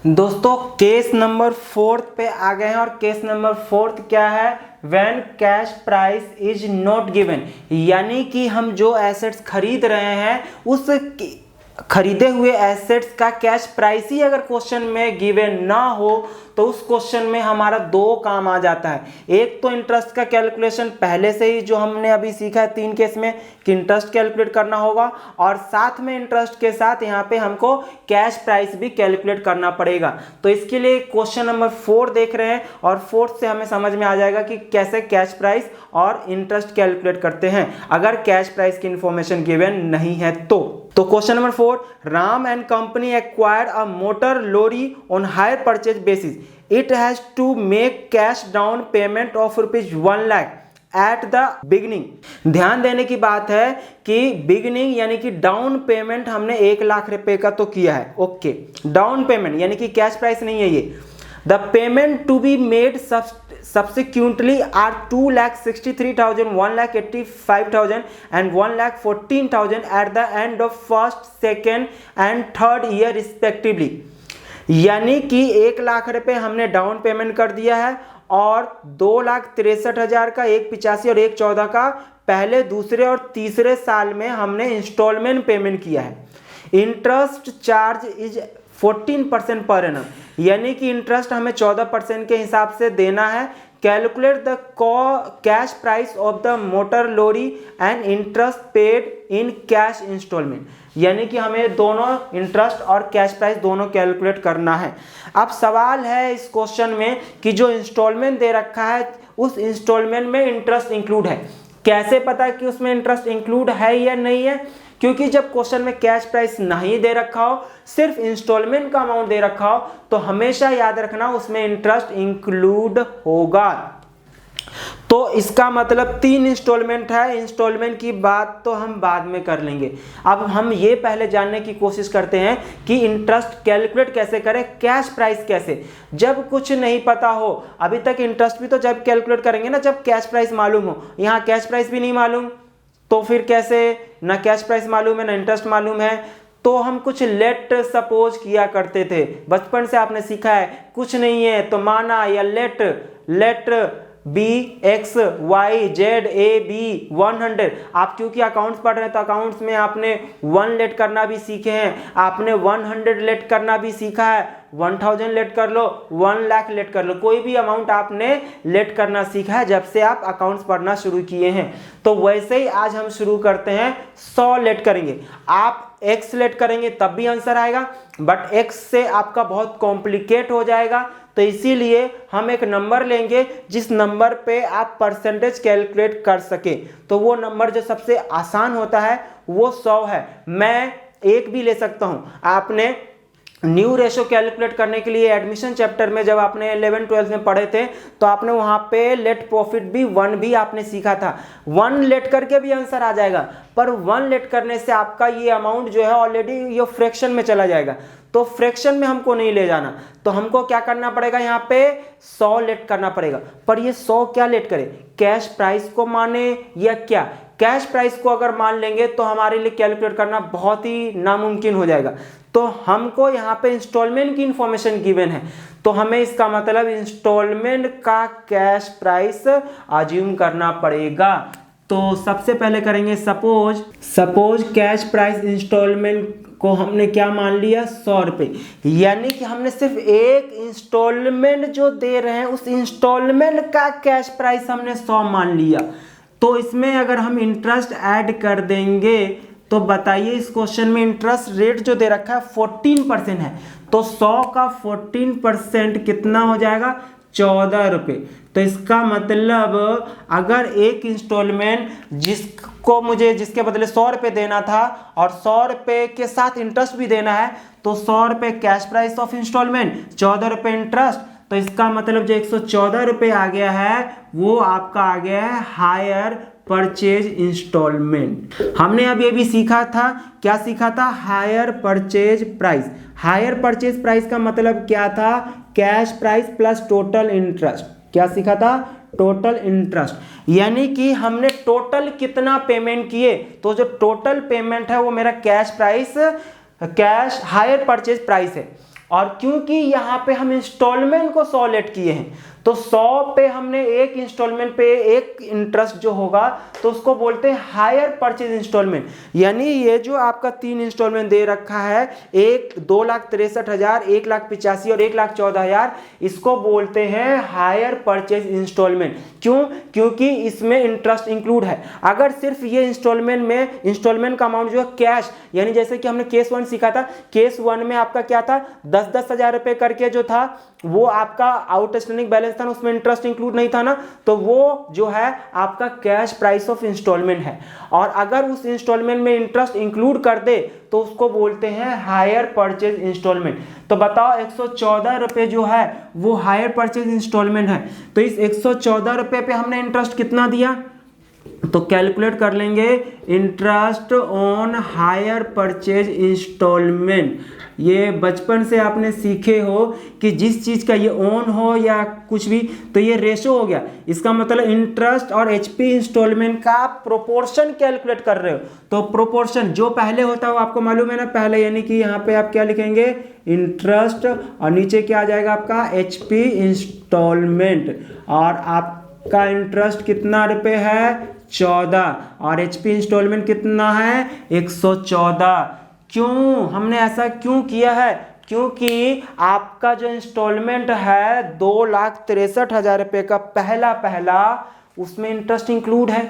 दोस्तों केस नंबर 4 पे आ गए हैं और केस नंबर 4 क्या है, when cash price is not given, यानी कि हम जो एसेट्स खरीद रहे हैं उस खरीदे हुए एसेट्स का कैश प्राइस ही अगर क्वेश्चन में गिवन ना हो तो उस क्वेश्चन में हमारा 2 काम आ जाता है। एक तो इंटरेस्ट का कैलकुलेशन पहले से ही जो हमने अभी सीखा है 3 केस में कि इंटरेस्ट कैलकुलेट करना होगा, और साथ में इंटरेस्ट के साथ यहाँ पे हमको कैश प्राइस भी कैलकुलेट करना पड़ेगा। तो इसके लिए क्वेश्चन नंबर 4 देख रहे हैं और 4 से हमें समझ में आ जाएगा कि कैसे कैश प्राइस और इंटरेस्ट कैलकुलेट करते हैं अगर कैश प्राइस की इंफॉर्मेशन गिवन नहीं है तो। Question number 4, Ram and company acquired a motor lorry on hire purchase basis, it has to make cash down payment of ₹1 lakh at the beginning. ध्यान देने की बात है कि बिगिनिंग यानी कि डाउन पेमेंट हमने 1 लाख रुपए का तो किया है। ओके, डाउन पेमेंट यानी कि कैश प्राइस नहीं है ये। The payment to be made subsequently are 2,63,000, 1,85,000 and 1,14,000 at the end of first, second and third year respectively। यानी कि 1 लाख रुपए हमने डाउन पेमेंट कर दिया है और 2,63,000 का 1,85 और 1,14 का पहले, दूसरे और तीसरे साल में हमने इंस्टॉलमेंट पेमेंट किया है। Interest charge is 14% per annum, यानी कि इंटरेस्ट हमें 14% के हिसाब से देना है। Calculate the cash price of the motor lorry and interest paid in cash installment, यानी कि हमें दोनों इंटरेस्ट और कैश प्राइस दोनों कैलकुलेट करना है। अब सवाल है इस क्वेश्चन में कि जो इंस्टॉलमेंट दे रखा है उस इंस्टॉलमेंट में इंटरेस्ट इंक्लूड है। कैसे पता कि उसमें इंटरेस्ट इंक्लूड है या नहीं है, क्योंकि जब क्वेश्चन में कैश प्राइस नहीं दे रखा हो, सिर्फ इंस्टॉलमेंट का अमाउंट दे रखा हो, तो हमेशा याद रखना उसमें इंटरेस्ट इंक्लूड होगा। तो इसका मतलब 3 इंस्टॉलमेंट है। इंस्टॉलमेंट की बात तो हम बाद में कर लेंगे। अब हम ये पहले जानने की कोशिश करते हैं कि इंटरेस्ट कैलकुलेट कैसे करें, कैश प्राइस कैसे। जब कुछ नहीं पता हो, अभी तक इंटरेस्ट भी तो जब कैलकुलेट करेंगे ना जब कैश प्राइस मालूम हो, यहाँ कैश प्राइस भी नहीं मालूम तो फिर कैसे, ना कैश प्राइस मालूम है ना इंटरेस्ट मालूम है, तो हम कुछ लेट सपोज किया करते थे। बचपन से आपने सीखा है कुछ नहीं है तो माना या let be x y z a b 100। आप क्योंकि अकाउंट्स पढ़ रहे हैं तो अकाउंट्स में आपने 1 लेट करना भी सीखे हैं, आपने 100 लेट करना भी सीखा है, 1000 लेट कर लो, 1 लाख लेट कर लो, कोई भी अमाउंट आपने लेट करना सीखा है जब से आप अकाउंट्स पढ़ना शुरू किए हैं। तो वैसे ही आज हम शुरू करते हैं, 100 लेट करेंगे। आप x लेट करेंगे तब भी आंसर आएगा, बट x से आपका बहुत कॉम्प्लिकेट हो जाएगा, तो इसीलिए हम एक नंबर लेंगे जिस नंबर पे आप परसेंटेज कैलकुलेट कर सके। तो वो नंबर जो सबसे आसान होता है वो 100 है। मैं 1 भी ले सकता हूं। आपने न्यू रेशो कैलकुलेट करने के लिए एडमिशन चैप्टर में जब आपने 11-12 में पढ़े थे तो आपने वहां पे लेट प्रॉफिट भी 1 भी आपने सीखा था। 1 लेट करके भी आंसर आ जाएगा, पर 1 लेट करने से आपका ये अमाउंट जो है ऑलरेडी ये फ्रैक्शन में चला जाएगा, तो फ्रैक्शन में हमको नहीं ले जाना। तो हमको क्या करना पड़ेगा, यहाँ पे 100 लेट करना पड़ेगा। पर ये 100 क्या लेट करे, कैश प्राइस को माने या क्या? कैश प्राइस को अगर मान लेंगे तो हमारे लिए कैलकुलेट करना बहुत ही नामुमकिन हो जाएगा। तो हमको यहाँ पे इंस्टॉलमेंट की इंफॉर्मेशन गिवन है, तो हमें इसका मतलब इंस्टॉलमेंट का कैश प्राइस अज्यूम करना पड़ेगा। तो सबसे पहले करेंगे सपोज कैश प्राइस इंस्टॉलमेंट को हमने क्या मान लिया 100 रुपये, यानी कि हमने सिर्फ एक इंस्टॉलमेंट जो दे रहे हैं उस इंस्टॉलमेंट का कैश प्राइस हमने 100 मान लिया। तो इसमें अगर हम इंटरेस्ट ऐड कर देंगे तो बताइए इस क्वेश्चन में इंटरेस्ट रेट जो दे रखा है 14% है, तो 100 का 14% कितना हो जाएगा 14 रुपये। तो इसका मतलब अगर एक इंस्टॉलमेंट जिसके बदले 100 रुपये देना था और 100 रुपये के साथ इंटरेस्ट भी देना है, तो 100 रुपये कैश प्राइस ऑफ इंस्टॉलमेंट, 14 रुपये इंटरेस्ट, तो इसका मतलब जो 114 रुपये आ गया है वो आपका आ गया है हायर परचेज इंस्टॉलमेंट। हमने अब ये भी सीखा था, क्या सीखा था, hire purchase price. Hire purchase price का मतलब क्या था, cash price plus total interest. क्या सीखा था, टोटल इंटरेस्ट, यानी कि हमने टोटल कितना पेमेंट किए, तो जो टोटल पेमेंट है वो मेरा कैश हायर परचेज प्राइस है। और क्योंकि यहाँ पे हम इंस्टॉलमेंट को 100 लेट किए हैं, तो 100 पे हमने एक इंस्टॉलमेंट पे एक इंटरेस्ट जो होगा तो उसको बोलते हैं हायर परचेज इंस्टॉलमेंट। यानी ये जो आपका 3 इंस्टॉलमेंट दे रखा है, एक 2,63,000, 1,85,000 और 1,14,000, इसको बोलते हैं हायर परचेज इंस्टॉलमेंट। क्यों, क्योंकि इसमें इंटरेस्ट इंक्लूड है। अगर सिर्फ ये इंस्टॉलमेंट का अमाउंट जो है कैश, यानी जैसे कि हमने केस 1 सीखा था, केस 1 में आपका क्या था 10-10 हजार रुपए करके जो था वो आपका आउटस्टैंडिंग बैलेंस था ना, उसमें इंटरेस्ट इंक्लूड नहीं था ना, तो वो जो है आपका कैश प्राइस ऑफ इंस्टॉलमेंट है। और अगर उस इंस्टॉलमेंट में इंटरेस्ट इंक्लूड कर दे तो उसको बोलते हैं हायर परचेज इंस्टॉलमेंट। तो बताओ 114 रुपये जो है वो हायर परचेज इंस्टॉलमेंट है, तो इस 114 रुपये पे हमने इंटरेस्ट कितना दिया, तो कैलकुलेट कर लेंगे interest on hire purchase installment. ये बचपन से आपने सीखे हो कि जिस चीज़ का ये ऑन हो या कुछ भी तो ये रेशो हो गया, इसका मतलब इंटरेस्ट और एचपी इंस्टॉलमेंट का प्रोपोर्शन कैलकुलेट कर रहे हो। तो प्रोपोर्शन जो पहले होता है वो आपको मालूम है ना, पहले, यानी कि यहाँ पे आप क्या लिखेंगे इंटरेस्ट और नीचे क्या आ जाएगा आपका एचपी इंस्टॉलमेंट। और आपका इंटरेस्ट कितना रुपए है 14 और एचपी इंस्टॉलमेंट कितना है 114। क्यों हमने ऐसा क्यों किया है, क्योंकि आपका जो इंस्टॉलमेंट है 2,63,000 रुपये का पहला उसमें इंटरेस्ट इंक्लूड है।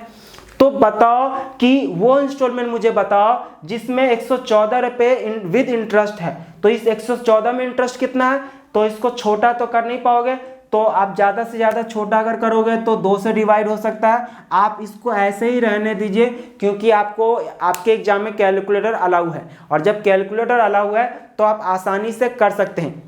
तो बताओ कि वो इंस्टॉलमेंट मुझे बताओ जिसमें 114 रुपये विद इंटरेस्ट है, तो इस 114 में इंटरेस्ट कितना है, तो इसको छोटा तो कर नहीं पाओगे, तो आप ज़्यादा से ज़्यादा छोटा अगर करोगे तो 2 से डिवाइड हो सकता है। आप इसको ऐसे ही रहने दीजिए क्योंकि आपको आपके एग्जाम में कैलकुलेटर अलाउ है, और जब कैलकुलेटर अलाउ है तो आप आसानी से कर सकते हैं।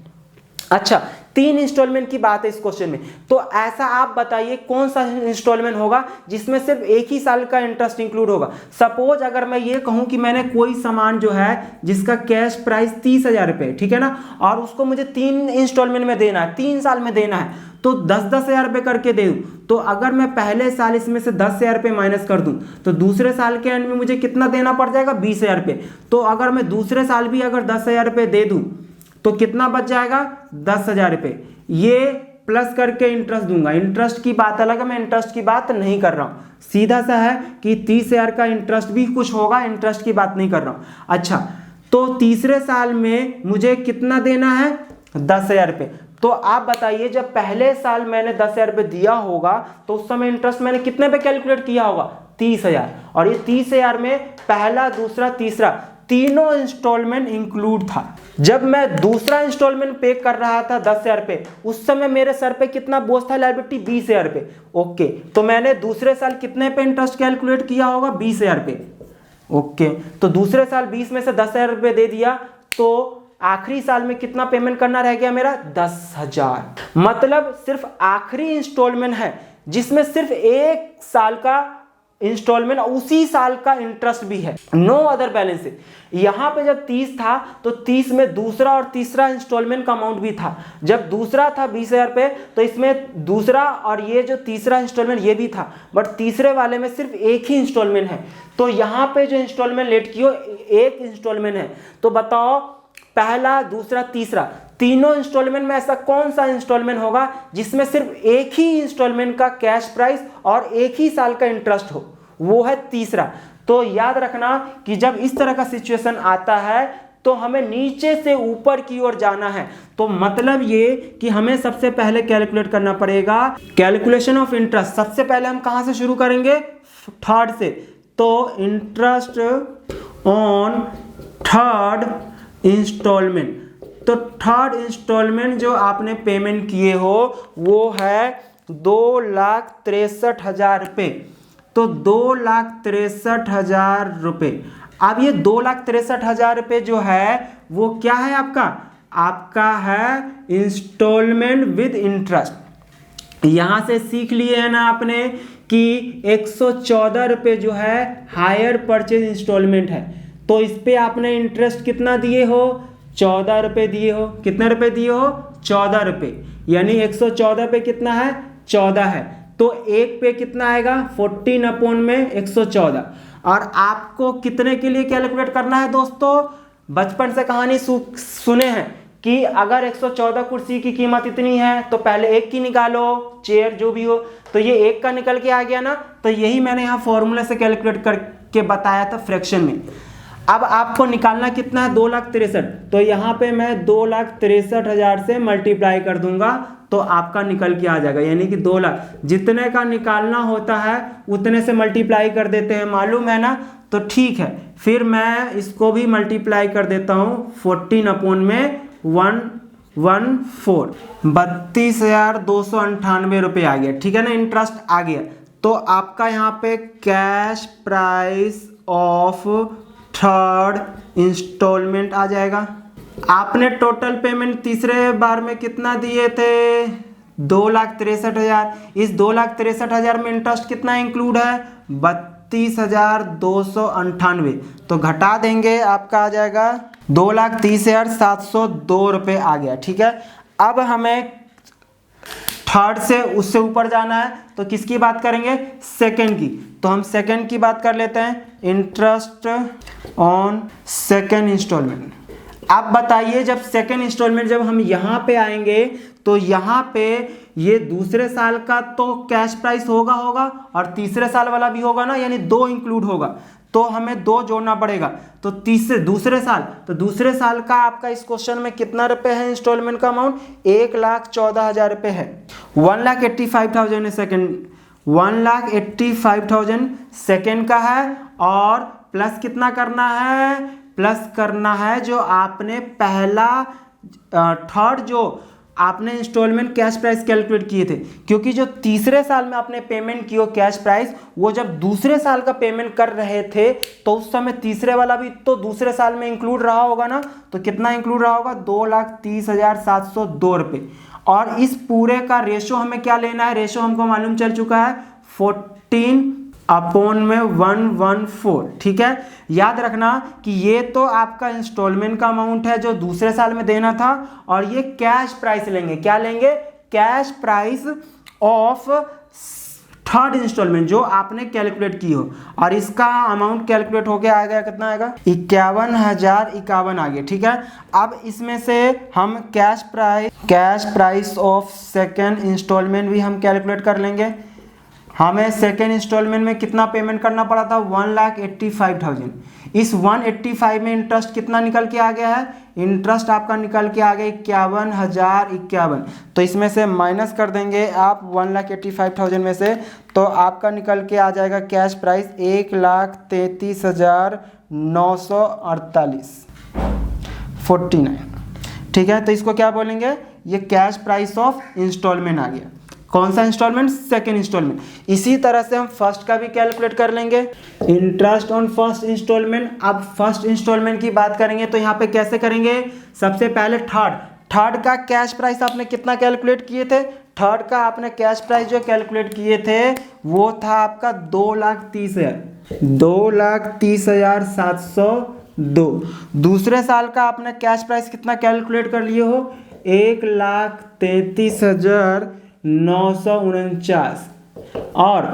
अच्छा, 3 इंस्टॉलमेंट की बात है इस क्वेश्चन में, तो ऐसा आप बताइए कौन सा इंस्टॉलमेंट होगा जिसमें सिर्फ एक ही साल का इंटरेस्ट इंक्लूड होगा। सपोज अगर मैं ये कहूं कि मैंने कोई सामान जो है जिसका कैश प्राइस 30,000 रुपये, ठीक है ना, और उसको मुझे 3 इंस्टॉलमेंट में देना है, 3 साल में देना है, तो 10-10 हजार रुपये करके दे दूं, तो अगर मैं पहले साल इसमें से 10,000 रुपये माइनस कर दूं तो दूसरे साल के एंड में मुझे कितना देना पड़ जाएगा 20,000 रुपये। तो अगर मैं दूसरे साल भी अगर 10,000 रुपये दे दूं तो कितना बच जाएगा 10,000 रुपये। ये प्लस करके इंटरेस्ट दूंगा, इंटरेस्ट की बात अलग है, मैं इंटरेस्ट की बात नहीं कर रहा हूँ, सीधा सा है कि 30,000 का इंटरेस्ट भी कुछ होगा, इंटरेस्ट की बात नहीं कर रहा हूँ। अच्छा, तो तीसरे साल में मुझे कितना देना है 10,000 रुपये। तो आप बताइए जब पहले साल मैंने 10,000 रुपये दिया होगा तो उस समय इंटरेस्ट मैंने कितने पे कैलकुलेट किया होगा 30,000, और ये 30,000 में पहला दूसरा तीसरा तीनों इंस्टॉलमेंट इंक्लूड था। जब मैं दूसरा इंस्टॉलमेंट पे कर रहा था 10,000 रुपये, उस समय मेरे सर पे कितना बोझ था लायबिलिटी 20,000 रुपये। ओके, तो मैंने दूसरे साल कितने पे इंटरेस्ट कैलकुलेट किया होगा 20,000 रुपये। ओके, तो दूसरे साल 20 में से 10,000 रुपये दे दिया, तो आखिरी साल में कितना पेमेंट करना रह गया मेरा 10,000। मतलब सिर्फ आखिरी इंस्टॉलमेंट है जिसमें सिर्फ एक साल का इंस्टॉलमेंट उसी साल का इंटरेस्ट भी है, नो अदर बैलेंस। यहां पे जब 30 था तो 30 में दूसरा और तीसरा इंस्टॉलमेंट का अमाउंट भी था। जब दूसरा था 20,000 रुपये तो इसमें दूसरा और ये जो तीसरा इंस्टॉलमेंट ये भी था, बट तीसरे वाले में सिर्फ एक ही इंस्टॉलमेंट है। तो यहाँ पे जो इंस्टॉलमेंट लेट किया एक इंस्टॉलमेंट है। तो बताओ पहला दूसरा तीसरा तीनों इंस्टॉलमेंट में ऐसा कौन सा इंस्टॉलमेंट होगा जिसमें सिर्फ एक ही इंस्टॉलमेंट का कैश प्राइस और एक ही साल का इंटरेस्ट हो। वो है तीसरा। तो याद रखना कि जब इस तरह का सिचुएशन आता है तो हमें नीचे से ऊपर की ओर जाना है। तो मतलब ये कि हमें सबसे पहले कैलकुलेट करना पड़ेगा कैलकुलेशन ऑफ इंटरेस्ट। सबसे पहले हम कहाँ से शुरू करेंगे? थर्ड से। तो इंटरेस्ट ऑन थर्ड इंस्टॉलमेंट, तो थर्ड इंस्टॉलमेंट जो आपने पेमेंट किए हो वो है 2,63,000 रुपये। तो 2,63,000 रुपये। अब ये 2,63,000 रुपये जो है वो क्या है आपका? आपका है इंस्टॉलमेंट विद इंटरेस्ट। यहां से सीख लिए है ना आपने कि 114 रुपये जो है हायर परचेज इंस्टॉलमेंट है। तो इस पे आपने इंटरेस्ट कितना दिए हो? 14 रुपये दिए हो। कितने रुपये दिए हो? 14 रुपये। यानी 114 पे कितना है? 14 है। तो एक पे कितना आएगा? 14 अपॉन में 114। और आपको कितने के लिए कैलकुलेट करना है दोस्तों? बचपन से कहानी सुने हैं कि अगर 114 कुर्सी की कीमत इतनी है तो पहले एक की निकालो, चेयर जो भी हो। तो ये एक का निकल के आ गया ना, तो यही मैंने यहाँ फॉर्मूला से कैलकुलेट करके बताया था फ्रैक्शन में। अब आपको निकालना कितना है? 2,63,000। तो यहाँ पे मैं 2,63,000 से मल्टीप्लाई कर दूंगा तो आपका निकल के आ जाएगा। यानी कि 2 लाख जितने का निकालना होता है उतने से मल्टीप्लाई कर देते हैं, मालूम है ना? तो ठीक है, फिर मैं इसको भी मल्टीप्लाई कर देता हूँ 14 अपॉन में 114, 32,298 रुपये आ गया। ठीक है ना, इंटरेस्ट आ गया। तो आपका यहाँ पे cash price of third instalment आ जाएगा। आपने टोटल पेमेंट तीसरे बार में कितना दिए थे? 2,63,000। इस 2,63,000 में इंटरेस्ट कितना इंक्लूड है? 32,298। तो घटा देंगे, आपका आ जाएगा 2,30,702 रुपये आ गया। ठीक है, अब हमें थर्ड से उससे ऊपर जाना है तो किसकी बात करेंगे? सेकंड की। तो हम सेकंड की बात कर लेते हैं, इंटरेस्ट ऑन सेकंड इंस्टॉलमेंट। आप बताइए, जब सेकंड इंस्टॉलमेंट जब हम यहाँ पे आएंगे तो यहाँ पे ये दूसरे साल का तो कैश प्राइस होगा और तीसरे साल वाला भी होगा ना, यानी 2 इंक्लूड होगा। तो हमें 2 जोड़ना पड़ेगा। तो दूसरे साल का आपका इस क्वेश्चन में कितना रुपए है? इंस्टॉलमेंट का अमाउंट 1,14,000 रुपये है। 1,85,000 सेकेंड, 1,85,000 सेकेंड का है। और प्लस कितना करना है? प्लस करना है जो आपने पहला थर्ड जो आपने इंस्टॉलमेंट कैश प्राइस कैलकुलेट किए थे, क्योंकि जो तीसरे साल में आपने पेमेंट किया कैश प्राइस, वो जब दूसरे साल का पेमेंट कर रहे थे तो उस समय तीसरे वाला भी तो दूसरे साल में इंक्लूड रहा होगा ना। तो कितना इंक्लूड रहा होगा? 2,30,702 रुपये। और इस पूरे का रेशो हमें क्या लेना है? रेशो हमको मालूम चल चुका है, 14 अपॉन में 114। ठीक है, याद रखना कि ये तो आपका इंस्टॉलमेंट का अमाउंट है जो दूसरे साल में देना था, और ये कैश प्राइस लेंगे। क्या लेंगे? Cash price of third installment जो आपने कैलकुलेट की हो, और इसका अमाउंट कैलकुलेट होके आ गया, कितना आएगा? 51,051 आ गया। ठीक है, अब इसमें से हम cash price of second installment भी हम कैलकुलेट कर लेंगे। हमें सेकेंड इंस्टॉलमेंट में कितना पेमेंट करना पड़ा था? 1,85,000। इस 185 में इंटरेस्ट कितना निकल के आ गया है? इंटरेस्ट आपका निकल के आ गया 51,051। तो इसमें से माइनस कर देंगे आप 1,85,000 में से, तो आपका निकल के आ जाएगा कैश प्राइस 1,33,948 ठीक है, तो इसको क्या बोलेंगे? ये कैश प्राइस ऑफ इंस्टॉलमेंट आ गया। कौन सा इंस्टॉलमेंट? Second instalment. इसी तरह से हम फर्स्ट का भी कैलकुलेट कर लेंगे, इंटरेस्ट ऑन फर्स्ट इंस्टॉलमेंट। अब फर्स्ट इंस्टॉलमेंट की बात करेंगे तो यहाँ पे कैसे करेंगे? सबसे पहले थर्ड का कैश प्राइस आपने कितना कैलकुलेट किए थे? थर्ड का आपने कैश प्राइस जो कैलकुलेट किए थे वो था आपका 2,30,000, 2,30,702। दूसरे साल का आपने कैश प्राइस कितना कैलकुलेट कर लिए हो? 1,33,949। और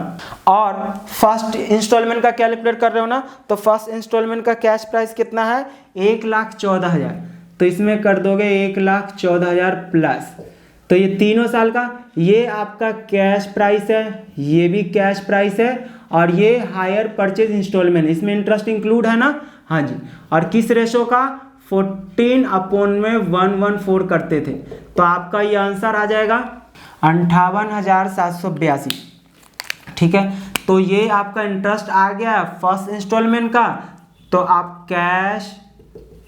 फर्स्ट इंस्टॉलमेंट का कैलकुलेट कर रहे हो ना, तो फर्स्ट इंस्टॉलमेंट का कैश प्राइस कितना है? 1,14,000। तो इसमें कर दोगे 1,14,000 प्लस, तो ये तीनों साल का ये आपका कैश प्राइस है, ये भी कैश प्राइस है, और ये हायर परचेज इंस्टॉलमेंट, इसमें इंटरेस्ट इंक्लूड है ना, हाँ जी। और किस रेशो का, 14/114 करते थे। तो आपका ये आंसर आ जाएगा 58,782। ठीक है, तो ये आपका इंटरेस्ट आ गया फर्स्ट इंस्टॉलमेंट का। तो आप कैश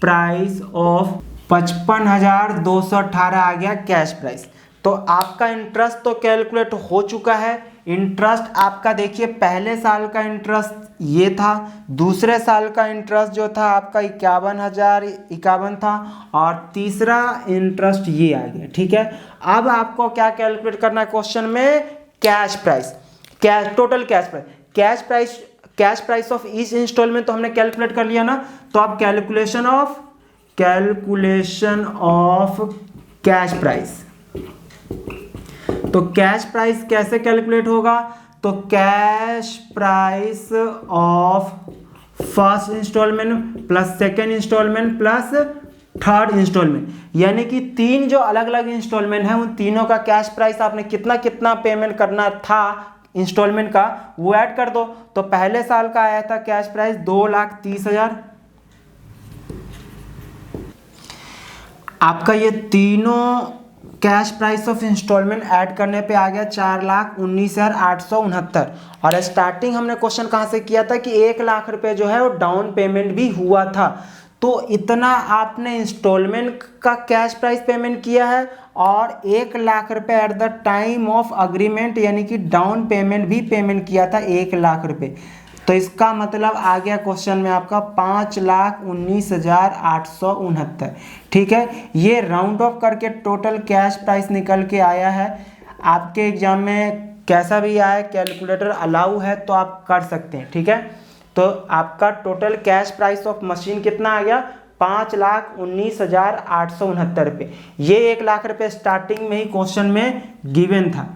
प्राइस ऑफ 55,218 आ गया कैश प्राइस। तो आपका इंटरेस्ट तो कैलकुलेट हो चुका है। इंटरेस्ट आपका देखिए, पहले साल का इंटरेस्ट ये था, दूसरे साल का इंटरेस्ट जो था आपका 51,051 था, और तीसरा इंटरेस्ट ये आ गया। ठीक है, अब आपको क्या कैलकुलेट करना है क्वेश्चन में, cash price, total cash price of each installment तो हमने कैलकुलेट कर लिया ना। तो अब कैलकुलेशन ऑफ कैश प्राइस, तो कैश प्राइस कैसे कैलकुलेट होगा, तो cash price of first installment plus second installment plus third installment, यानी कि 3 जो अलग अलग इंस्टॉलमेंट है उन तीनों का कैश प्राइस आपने कितना कितना पेमेंट करना था इंस्टॉलमेंट का, वो ऐड कर दो। तो पहले साल का आया था कैश प्राइस 2,30,000, आपका ये तीनों cash price of installment add करने पे आ गया 4,19,869। और स्टार्टिंग हमने क्वेश्चन कहाँ से किया था कि 1 लाख रुपए जो है वो डाउन पेमेंट भी हुआ था। तो इतना आपने इंस्टॉलमेंट का कैश प्राइस पेमेंट किया है और 1 लाख रुपए at the time of agreement, यानी कि डाउन पेमेंट भी पेमेंट किया था 1 लाख रुपए। तो इसका मतलब आ गया क्वेश्चन में आपका 5,19,869। ठीक है, ये राउंड ऑफ करके टोटल कैश प्राइस निकल के आया है। आपके एग्जाम में कैसा भी आए, कैलकुलेटर अलाउ है तो आप कर सकते हैं। ठीक है, तो आपका total cash price of machine कितना आ गया, 5,19,869 रुपये। ये 1 लाख रुपये स्टार्टिंग में ही क्वेश्चन में गिवन था।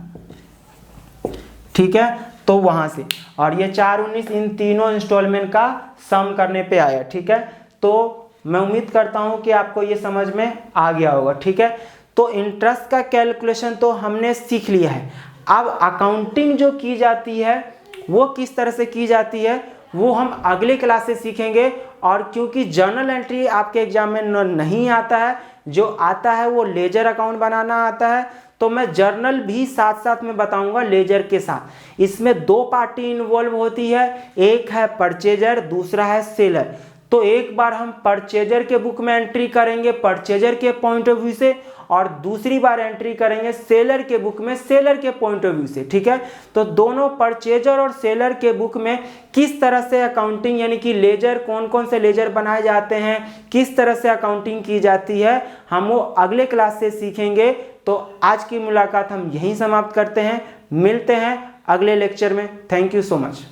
ठीक है, तो वहां से, और ये 4,19 इन तीनों इंस्टॉलमेंट का सम करने पे आया। ठीक है, तो मैं उम्मीद करता हूं कि आपको ये समझ में आ गया होगा। ठीक है, तो इंटरेस्ट का कैलकुलेशन तो हमने सीख लिया है। अब अकाउंटिंग जो की जाती है वो किस तरह से की जाती है वो हम अगले क्लास से सीखेंगे। और क्योंकि जर्नल एंट्री आपके एग्जाम में नहीं आता है, जो आता है वो लेजर अकाउंट बनाना आता है, तो मैं जर्नल भी साथ साथ में बताऊंगा लेजर के साथ। इसमें 2 पार्टी इन्वॉल्व होती है, एक है परचेजर, दूसरा है सेलर। तो एक बार हम परचेजर के बुक में एंट्री करेंगे परचेजर के पॉइंट ऑफ व्यू से, और दूसरी बार एंट्री करेंगे सेलर के बुक में सेलर के पॉइंट ऑफ व्यू से। ठीक है, तो दोनों परचेजर और सेलर के बुक में किस तरह से अकाउंटिंग, यानी कि लेजर, कौन कौन से लेजर बनाए जाते हैं, किस तरह से अकाउंटिंग की जाती है, हम वो अगले क्लास से सीखेंगे। तो आज की मुलाकात हम यहीं समाप्त करते हैं, मिलते हैं अगले लेक्चर में। Thank you so much.